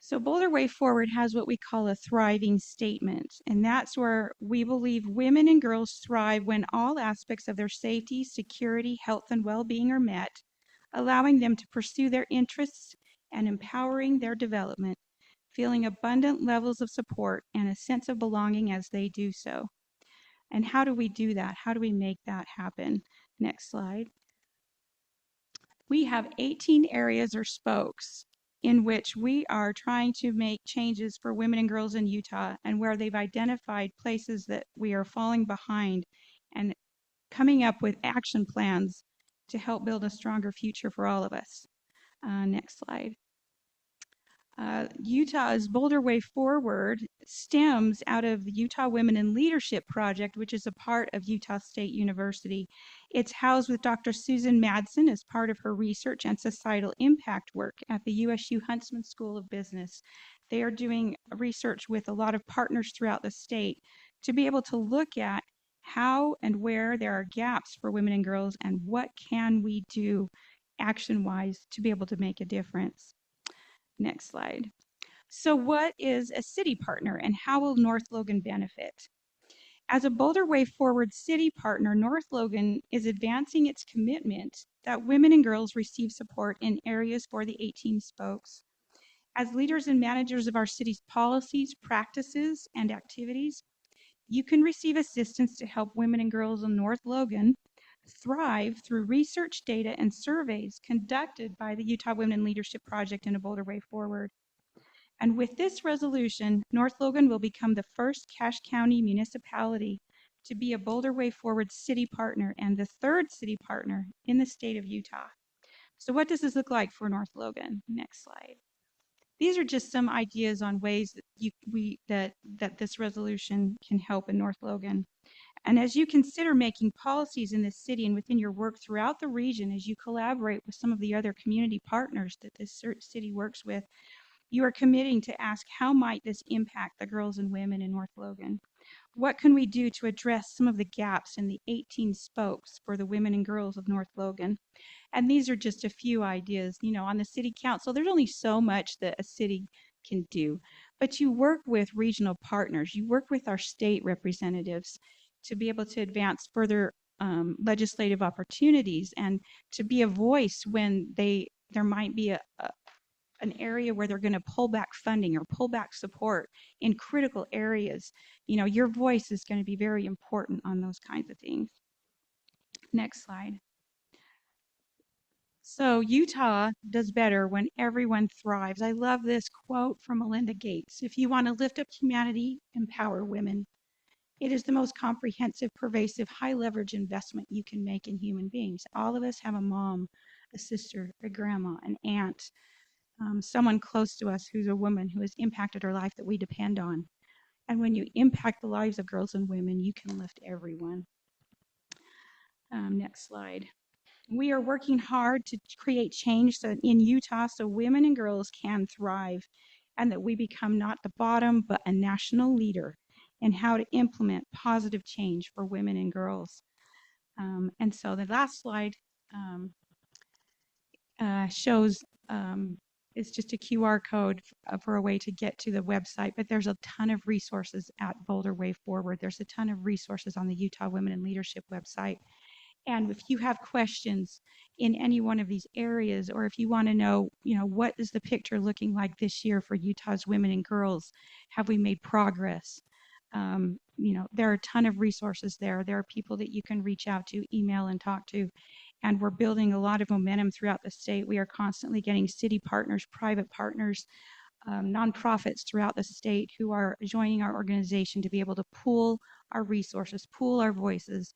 Speaker 11: So Boulder Way Forward has what we call a thriving statement, and that's where we believe women and girls thrive when all aspects of their safety, security, health, and well-being are met, allowing them to pursue their interests and empowering their development, feeling abundant levels of support and a sense of belonging as they do so. And how do we do that? How do we make that happen? Next slide. We have 18 areas or spokes in which we are trying to make changes for women and girls in Utah, and where they've identified places that we are falling behind and coming up with action plans to help build a stronger future for all of us. Next slide. Utah's Boulder Way Forward stems out of the Utah Women in Leadership Project, which is a part of Utah State University. It's housed with Dr. Susan Madsen as part of her research and societal impact work at the USU Huntsman School of Business. They are doing research with a lot of partners throughout the state to be able to look at how and where there are gaps for women and girls and what can we do action-wise to be able to make a difference. Next slide. So what is a city partner and how will North Logan benefit? As a Boulder Way Forward city partner, North Logan is advancing its commitment that women and girls receive support in areas for the 18 spokes. As leaders and managers of our city's policies, practices, and activities, you can receive assistance to help women and girls in North Logan thrive through research, data, and surveys conducted by the Utah Women in Leadership Project and a Boulder Way Forward. And with this resolution, North Logan will become the first Cache County municipality to be a Boulder Way Forward city partner and the third city partner in the state of Utah. So what does this look like for North Logan? Next slide. These are just some ideas on ways that that this resolution can help in North Logan. And as you consider making policies in this city and within your work throughout the region, as you collaborate with some of the other community partners that this city works with, you are committing to ask, how might this impact the girls and women in North Logan? What can we do to address some of the gaps in the 18 spokes for the women and girls of North Logan? And these are just a few ideas. You know, on the city council, there's only so much that a city can do, but you work with regional partners, you work with our state representatives to be able to advance further legislative opportunities and to be a voice when there might be an area where they're going to pull back funding or pull back support in critical areas. You know, your voice is going to be very important on those kinds of things. Next slide. So Utah does better when everyone thrives. I love this quote from Melinda Gates. If you want to lift up humanity, empower women. It is the most comprehensive, pervasive, high leverage investment you can make in human beings. All of us have a mom, a sister, a grandma, an aunt, someone close to us who's a woman who has impacted our life that we depend on. And when you impact the lives of girls and women, you can lift everyone. Next slide. We are working hard to create change in Utah so women and girls can thrive and that we become not the bottom, but a national leader in how to implement positive change for women and girls. And so the last slide shows it's just a QR code for a way to get to the website, but there's a ton of resources at Boulder Way Forward. There's a ton of resources on the Utah Women in Leadership website. And if you have questions in any one of these areas, or if you want to know, you know, what is the picture looking like this year for Utah's women and girls? Have we made progress? You know, there are a ton of resources there. There are people that you can reach out to, email, and talk to. And we're building a lot of momentum throughout the state. We are constantly getting city partners, private partners, nonprofits throughout the state who are joining our organization to be able to pool our resources, pool our voices,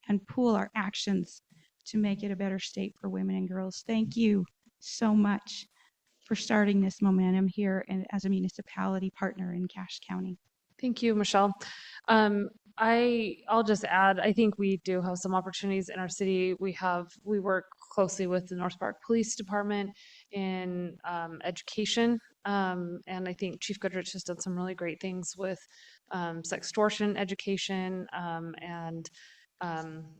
Speaker 11: and pool our actions to make it a better state for women and girls. Thank you so much for starting this momentum here and as a municipality partner in Cache County.
Speaker 3: Thank you, Michelle. I'll just add, I think we do have some opportunities in our city. We work closely with the North Park Police Department in education. And I think Chief Goodrich has done some really great things with sextortion education and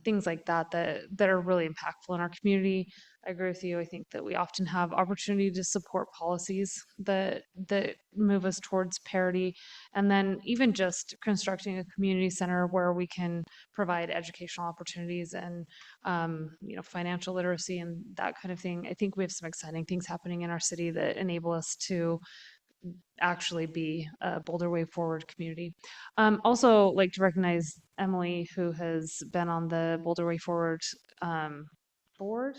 Speaker 3: things like that that are really impactful in our community. I agree with you. I think that we often have opportunity to support policies that move us towards parity, and then even just constructing a community center where we can provide educational opportunities and financial literacy and that kind of thing. I think we have some exciting things happening in our city that enable us to actually be a Boulder Way Forward community. Also, like to recognize Emily, who has been on the Boulder Way Forward board.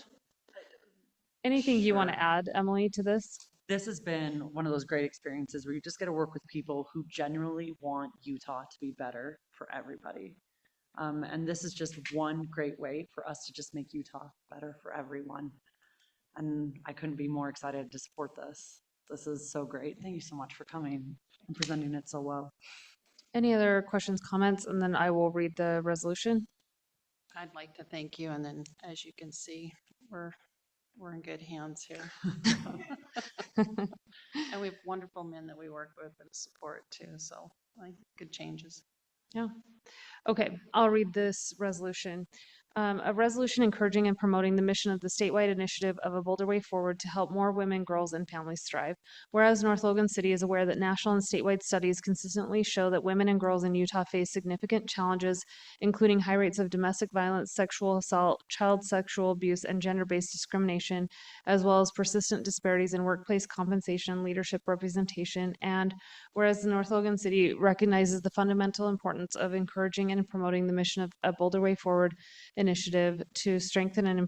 Speaker 3: Anything you want to add, Emily, to this?
Speaker 2: This has been one of those great experiences where you just get to work with people who genuinely want Utah to be better for everybody. And this is just one great way for us to just make Utah better for everyone. And I couldn't be more excited to support this. This is so great. Thank you so much for coming and presenting it so well.
Speaker 3: Any other questions, comments, and then I will read the resolution.
Speaker 8: I'd like to thank you, and then as you can see, we're in good hands here. And we have wonderful men that we work with and support too, so like good changes.
Speaker 3: Yeah. Okay, I'll read this resolution. A resolution encouraging and promoting the mission of the statewide initiative of A Boulder Way Forward to help more women, girls, and families thrive. Whereas North Logan City is aware that national and statewide studies consistently show that women and girls in Utah face significant challenges, including high rates of domestic violence, sexual assault, child sexual abuse, and gender-based discrimination, as well as persistent disparities in workplace compensation, leadership representation, and whereas the North Logan City recognizes the fundamental importance of encouraging and promoting the mission of A Boulder Way Forward initiative to strengthen and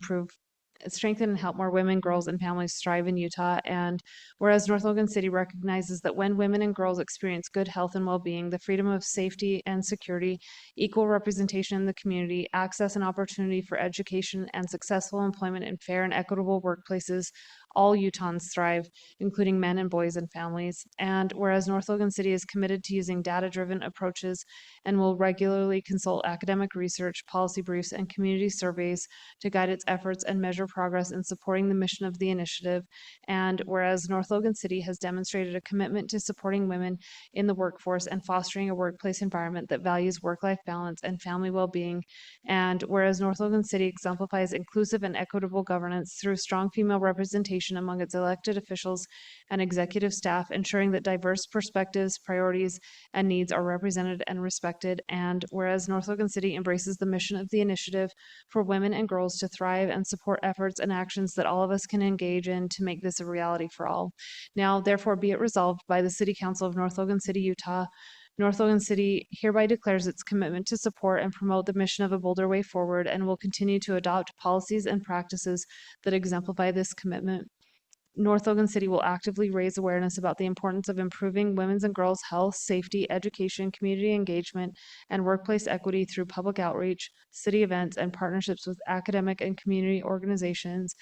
Speaker 3: help more women, girls, and families thrive in Utah. And whereas North Logan City recognizes that when women and girls experience good health and well-being, the freedom of safety and security, equal representation in the community, access and opportunity for education, and successful employment in fair and equitable workplaces, all Utahns thrive, including men and boys and families. And whereas North Logan City is committed to using data-driven approaches and will regularly consult academic research, policy briefs, and community surveys to guide its efforts and measure progress in supporting the mission of the initiative. And whereas North Logan City has demonstrated a commitment to supporting women in the workforce and fostering a workplace environment that values work-life balance and family well-being. And whereas North Logan City exemplifies inclusive and equitable governance through strong female representation among its elected officials and executive staff, ensuring that diverse perspectives, priorities, and needs are represented and respected. And whereas North Logan City embraces the mission of the initiative for women and girls to thrive and support efforts and actions that all of us can engage in to make this a reality for all. Now, therefore, be it resolved by the City Council of North Logan City, Utah, North Logan City hereby declares its commitment to support and promote the mission of A Boulder Way Forward and will continue to adopt policies and practices that exemplify this commitment. North Logan City will actively raise awareness about the importance of improving women's and girls' health, safety, education, community engagement, and workplace equity through public outreach, city events, and partnerships with academic and community organizations.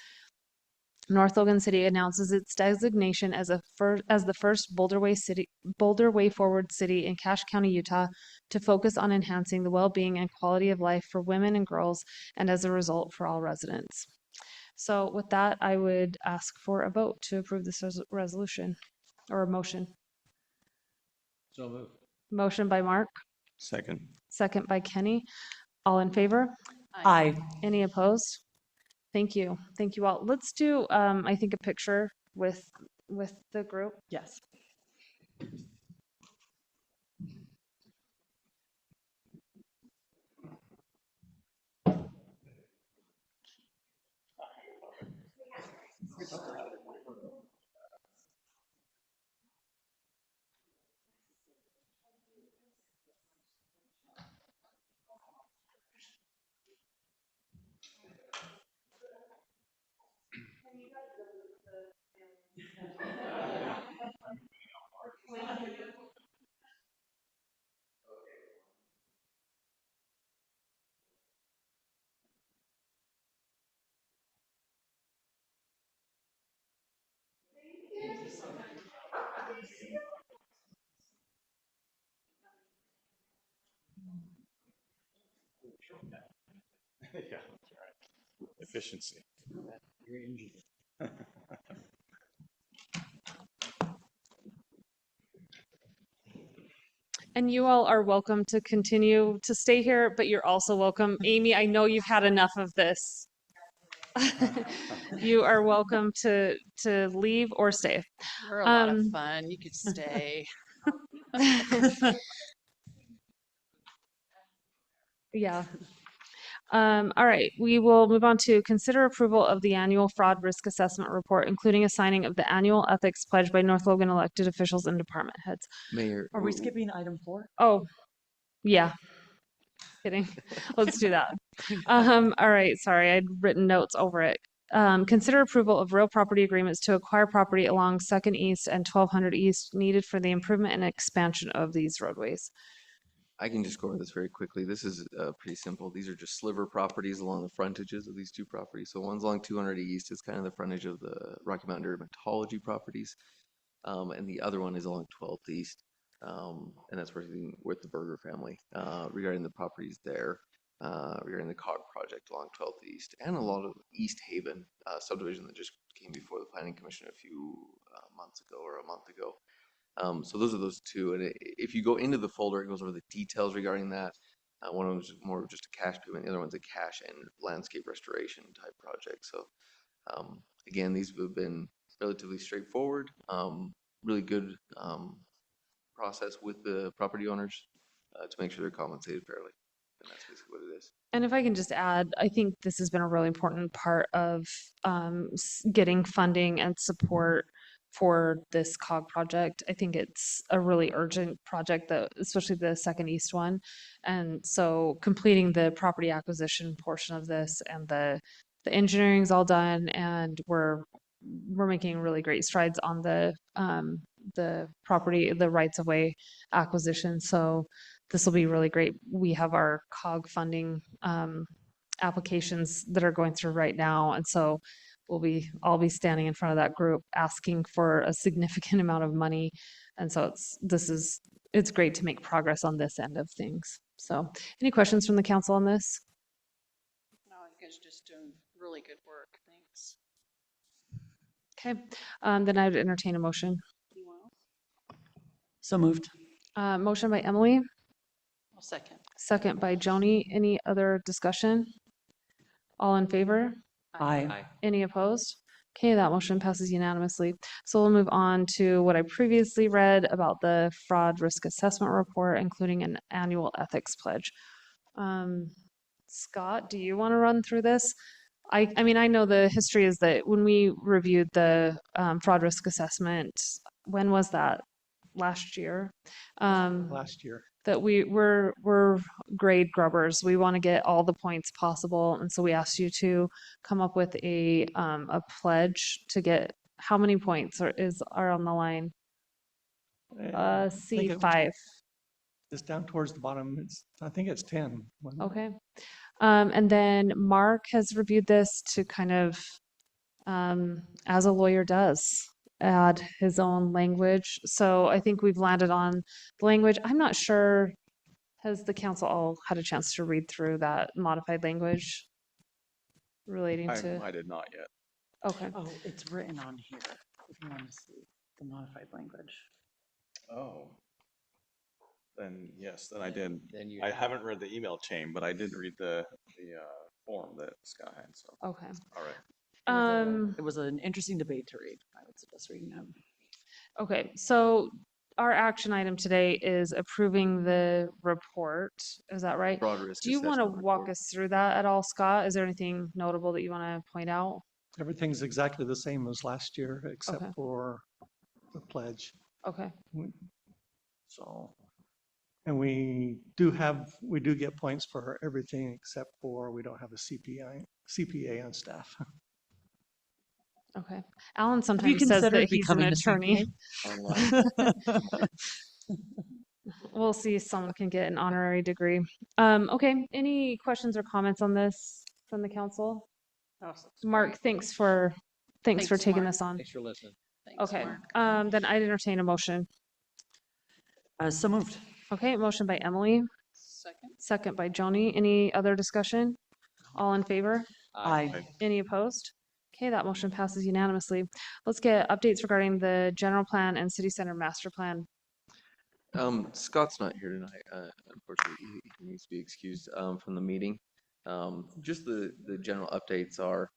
Speaker 3: North Logan City announces its designation as the first Boulder Way Forward city in Cache County, Utah, to focus on enhancing the well-being and quality of life for women and girls, and as a result, for all residents. So with that, I would ask for a vote to approve this resolution or a motion.
Speaker 10: So moved.
Speaker 3: Motion by Mark,
Speaker 4: Second.
Speaker 3: second by Kenny. All in favor?
Speaker 2: Aye.
Speaker 3: Any opposed? Thank you. Thank you all. Let's do, I think, a picture with the group.
Speaker 2: Yes.
Speaker 4: Yeah, that's right. Efficiency.
Speaker 3: And you all are welcome to continue to stay here, but you're also welcome. Amy, I know you've had enough of this. You are welcome to leave or stay.
Speaker 8: You're a lot of
Speaker 3: Um,
Speaker 8: fun. You could stay.
Speaker 3: Yeah. All right, we will move on to consider approval of the annual fraud risk assessment report, including a signing of the annual ethics pledge by North Logan elected officials and department heads.
Speaker 1: Mayor,
Speaker 2: Are we skipping item 4?
Speaker 3: Oh, yeah. Kidding. Let's do that. All right, sorry, I'd written notes over it. Consider approval of real property agreements to acquire property along 2nd East and 1200 East needed for the improvement and expansion of these roadways.
Speaker 1: I can just go over this very quickly. This is pretty simple. These are just sliver properties along the frontages of these two properties. So one's along 200 East, is kind of the frontage of the Rocky Mountain Dermatology properties. And the other one is along 12th East. And that's working with the Berger family regarding the properties there, regarding the COG project along 12th East, and a lot of East Haven subdivision that just came before the Planning Commission a few months ago or a month ago. So those are those two. And if you go into the folder, it goes over the details regarding that. One of them is more of just a cash payment. The other one's a cash and landscape restoration type project. So again, these have been relatively straightforward, really good process with the property owners to make sure they're compensated fairly. And that's basically what it is.
Speaker 3: And if I can just add, I think this has been a really important part of getting funding and support for this COG project. I think it's a really urgent project, that especially the 2nd East one. And so completing the property acquisition portion of this, and the engineering's all done, and we're making really great strides on the property, the rights of way acquisition. So this will be really great. We have our COG funding applications that are going through right now. And so I'll be standing in front of that group asking for a significant amount of money. And so it's great to make progress on this end of things. So any questions from the council on this?
Speaker 8: No, you guys are just doing really good work. Thanks.
Speaker 3: Okay, then I would entertain a motion.
Speaker 8: Anyone else?
Speaker 2: So moved.
Speaker 3: Motion by Emily,
Speaker 8: I'll second.
Speaker 3: second by Joni. Any other discussion? All in favor?
Speaker 2: Aye.
Speaker 3: Any opposed? Okay, that motion passes unanimously. So we'll move on to what I previously read about the fraud risk assessment report, including an annual ethics pledge. Scott, do you want to run through this? I mean, I know the history is that when we reviewed the fraud risk assessment, when was that? Last year?
Speaker 6: Last year.
Speaker 3: That we're grade grubbers. We want to get all the points possible, and so we asked you to come up with a pledge to get how many points are on the line? C5.
Speaker 7: It's down towards the bottom. I think it's 10. wasn't it?
Speaker 3: Okay. And then Mark has reviewed this to kind of, as a lawyer does, add his own language. So I think we've landed on the language. I'm not sure, has the council all had a chance to read through that modified language relating to?
Speaker 4: I did not yet.
Speaker 3: Okay.
Speaker 2: Oh, it's written on here, if you want to see the modified language.
Speaker 4: Oh. Then yes, then I did.
Speaker 10: Then you
Speaker 4: I haven't read the email chain, but I did read the form that Scott had, so,
Speaker 3: Okay.
Speaker 4: all right.
Speaker 2: It was an interesting debate to read. I would suggest reading it.
Speaker 3: Okay, so our action item today is approving the report. Is that right?
Speaker 1: Fraud risk
Speaker 3: Do you want to
Speaker 1: assessment
Speaker 3: walk
Speaker 1: report.
Speaker 3: us through that at all, Scott? Is there anything notable that you want to point out?
Speaker 6: Everything's exactly the same as last year, except
Speaker 3: Okay.
Speaker 6: for the pledge.
Speaker 3: Okay.
Speaker 6: So, and we do get points for everything except for we don't have a CPA on staff.
Speaker 3: Okay. Alan
Speaker 2: Have you
Speaker 3: sometimes says
Speaker 2: considered
Speaker 3: that he's an
Speaker 2: becoming a
Speaker 3: attorney.
Speaker 2: CPA?
Speaker 3: We'll see if someone can get an honorary degree. Okay, any questions or comments on this from the council?
Speaker 8: Oh, that's
Speaker 3: Mark,
Speaker 8: great.
Speaker 3: thanks for taking
Speaker 8: Mark.
Speaker 3: this on.
Speaker 10: Thanks for listening.
Speaker 8: Thanks,
Speaker 3: Okay,
Speaker 8: Mark.
Speaker 3: then I'd entertain a motion.
Speaker 2: So moved.
Speaker 3: Okay, motion by Emily,
Speaker 8: Second.
Speaker 3: second by Joni. Any other discussion? All in favor?
Speaker 2: Aye.
Speaker 3: Any opposed? Okay, that motion passes unanimously. Let's get updates regarding the general plan and city center master plan.
Speaker 1: Scott's not here tonight. Unfortunately, he needs to be excused from the meeting. Just the general updates are,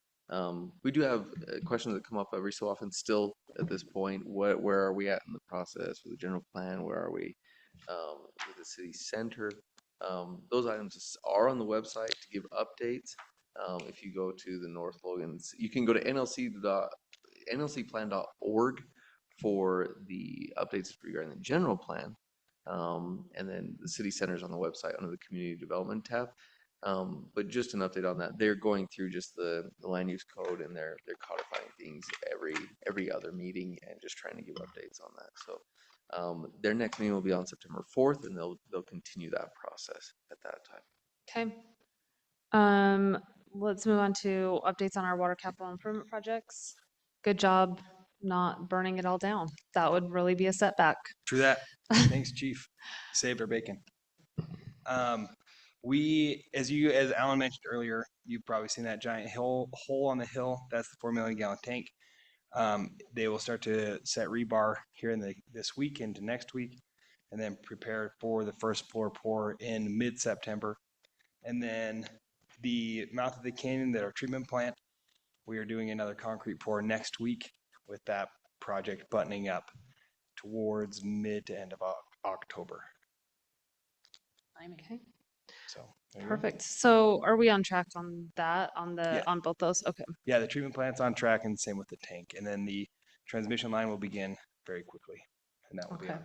Speaker 1: we do have questions that come up every so often still at this point. Where are we at in the process with the general plan? Where are we with the city center? Those items are on the website to give updates. If you go to the North Logans, you can go to nlcplan.org for the updates regarding the general plan. And then the city center's on the website under the community development tab. But just an update on that, they're going through just the land use code and they're codifying things every other meeting and just trying to give updates on that. So their next meeting will be on September 4th, and they'll continue that process at that time.
Speaker 3: Okay. Let's move on to updates on our water capital improvement projects. Good job not burning it all down. That would really be a setback.
Speaker 12: True that. Thanks, Chief. Saved our bacon. As Alan mentioned earlier, you've probably seen that giant hole on the hill. That's the 4 million gallon tank. They will start to set rebar here in this week into next week, and then prepare for the first floor pour in mid-September. And then the mouth of the canyon, that our treatment plant, we are doing another concrete pour next week, with that project buttoning up towards mid to end of October.
Speaker 3: Okay.
Speaker 12: So there you go.
Speaker 3: Perfect. So are we on track on that, on both those? Okay.
Speaker 12: Yeah, the treatment plant's on track, and same with the tank. And then the transmission line will begin very quickly, and that will be
Speaker 3: Okay.
Speaker 12: on.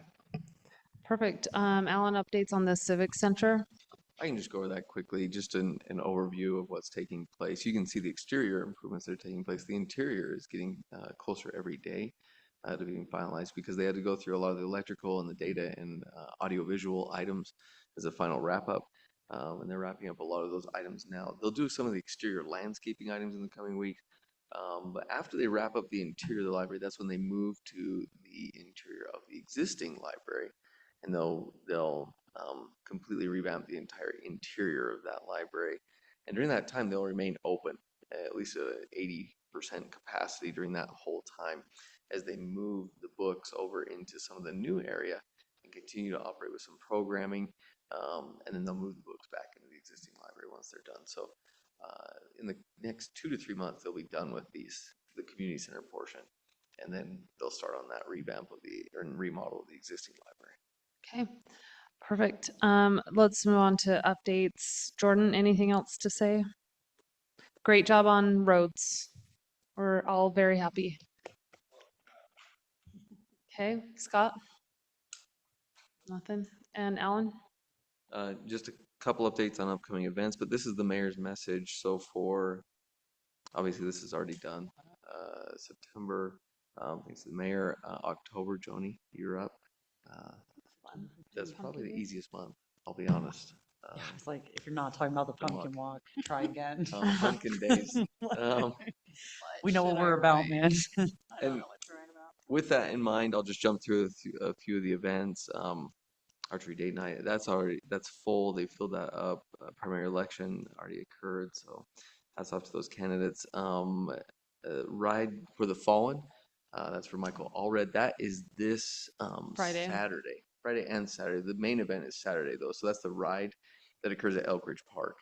Speaker 3: Perfect. Alan, updates on the Civic Center?
Speaker 1: I can just go over that quickly, just an overview of what's taking place. You can see the exterior improvements that are taking place. The interior is getting closer every day to being finalized because they had to go through a lot of the electrical and the data and audiovisual items as a final wrap up. And they're wrapping up a lot of those items now. They'll do some of the exterior landscaping items in the coming week. But after they wrap up the interior of the library, that's when they move to the interior of the existing library, and they'll completely revamp the entire interior of that library. And during that time, they'll remain open, at least at 80% capacity during that whole time, as they move the books over into some of the new area and continue to operate with some programming. And then they'll move the books back into the existing library once they're done. So in the next 2 to 3 months, they'll be done with the community center portion, and then they'll start on that revamp of remodel of the existing library.
Speaker 3: Okay. Perfect. Let's move on to updates. Jordan, anything else to say? Great job on roads. We're all very happy. Okay, Scott? Nothing. And Alan?
Speaker 1: Just a couple updates on upcoming events, but this is the mayor's message. So obviously this is already done. September, thanks to the mayor. October, Joni, you're up. That's probably the easiest month, I'll be honest.
Speaker 2: Yeah, it's like, if you're not talking about the pumpkin walk, try again.
Speaker 1: Pumpkin days.
Speaker 2: We know what we're about, man.
Speaker 1: And with that in mind, I'll just jump through a few of the events. Archery date night, that's full. They filled that up. Primary election already occurred, so hats off to those candidates. Ride for the Fallen, that's for Michael Allred. That is this Saturday. Friday and Saturday. The main event is Saturday though, so that's the ride that occurs at Elk Ridge Park,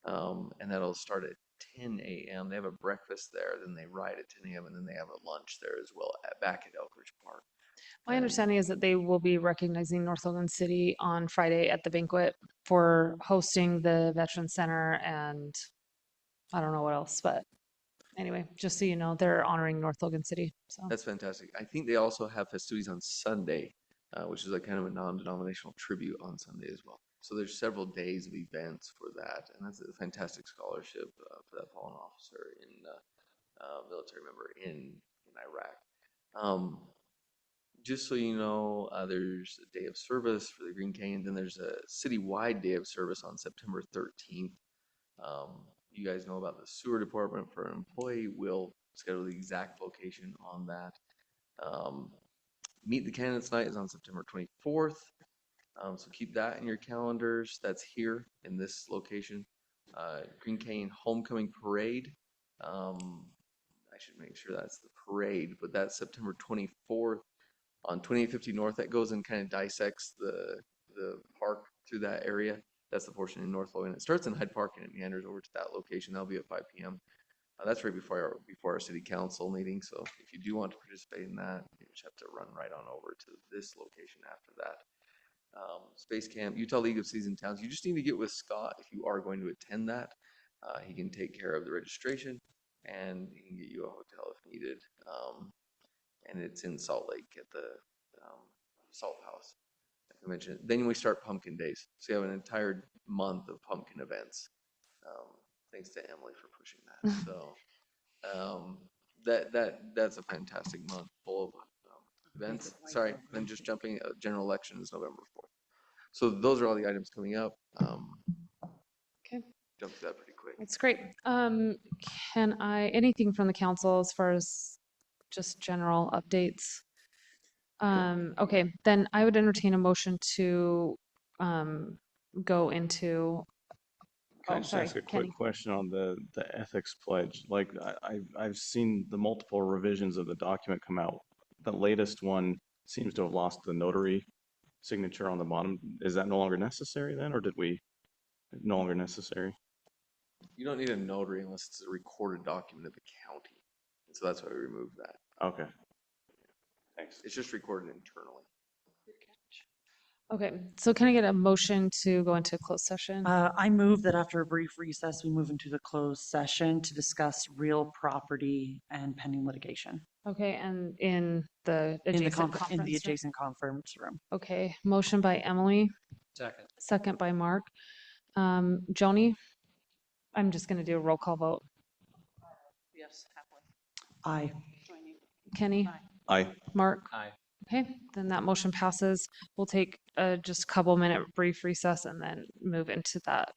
Speaker 1: and that'll start at 10 a.m. They have a breakfast there, then they ride at 10 a.m. and then they have a lunch there as well back at Elk Ridge Park.
Speaker 3: My understanding is that they will be recognizing North Logan City on Friday at the banquet for hosting the Veterans Center, and I don't know what else, but anyway, just so you know, they're honoring North Logan City. So
Speaker 1: that's fantastic. I think they also have festivities on Sunday, which is a kind of a non-denominational tribute on Sunday as well. So there's several days of events for that, and that's a fantastic scholarship for that fallen officer military member in Iraq. Just so you know, there's a day of service for the Green Canyon. Then there's a citywide day of service on September 13th. You guys know about the sewer department for an employee. We'll schedule the exact location on that. Meet the Candidates Night is on September 24th. So keep that in your calendars. That's here in this location. Green Canyon Homecoming Parade. I should make sure that's the parade, but that's September 24th on 2850 North that goes and kind of dissects the park through that area. That's the portion in North Logan. It starts in Hyde Park and it meanders over to that location. That'll be at 5 p.m. That's right before our city council meeting. So if you do want to participate in that, you just have to run right on over to this location after that. Space Camp, Utah League of Cities and Towns. You just need to get with Scott if you are going to attend that. He can take care of the registration and he can get you a hotel if needed. And it's in Salt Lake at the Salt House. Like I mentioned, then we start Pumpkin Days. So you have an entire month of pumpkin events. Thanks to Emily for pushing that. So that's a fantastic month full of events. Sorry, then just jumping. General election is November 4th. So those are all the items coming up.
Speaker 3: Okay.
Speaker 1: Jumped that pretty quick.
Speaker 3: That's great. Anything from the council as far as just general updates? Okay, then I would entertain a motion to go into.
Speaker 13: Can I
Speaker 3: Oh,
Speaker 13: just
Speaker 3: sorry,
Speaker 13: ask a
Speaker 3: Kenny.
Speaker 13: quick question on the ethics pledge? Like I've seen the multiple revisions of the document come out. The latest one seems to have lost the notary signature on the bottom. Is that no longer necessary then, or did we no longer necessary?
Speaker 1: You don't need a notary unless it's a recorded document of the county. And so that's why we removed that.
Speaker 13: Okay. Thanks.
Speaker 1: It's just recorded internally.
Speaker 3: Okay, so can I get a motion to go into closed session?
Speaker 2: I move that after a brief recess, we move into the closed session to discuss real property and pending litigation
Speaker 3: Okay, and in the
Speaker 2: in the
Speaker 3: adjacent
Speaker 2: in
Speaker 3: conference
Speaker 2: the
Speaker 3: room?
Speaker 2: adjacent conference room.
Speaker 3: Okay, motion by Emily,
Speaker 10: Second.
Speaker 3: second by Mark. Joni, I'm just gonna do a roll call vote.
Speaker 8: Yes, halfway.
Speaker 2: Aye.
Speaker 8: Joining.
Speaker 3: Kenny?
Speaker 13: Aye.
Speaker 3: Mark?
Speaker 10: Aye.
Speaker 3: Okay, then that motion passes. We'll take just a couple minute brief recess and then move into that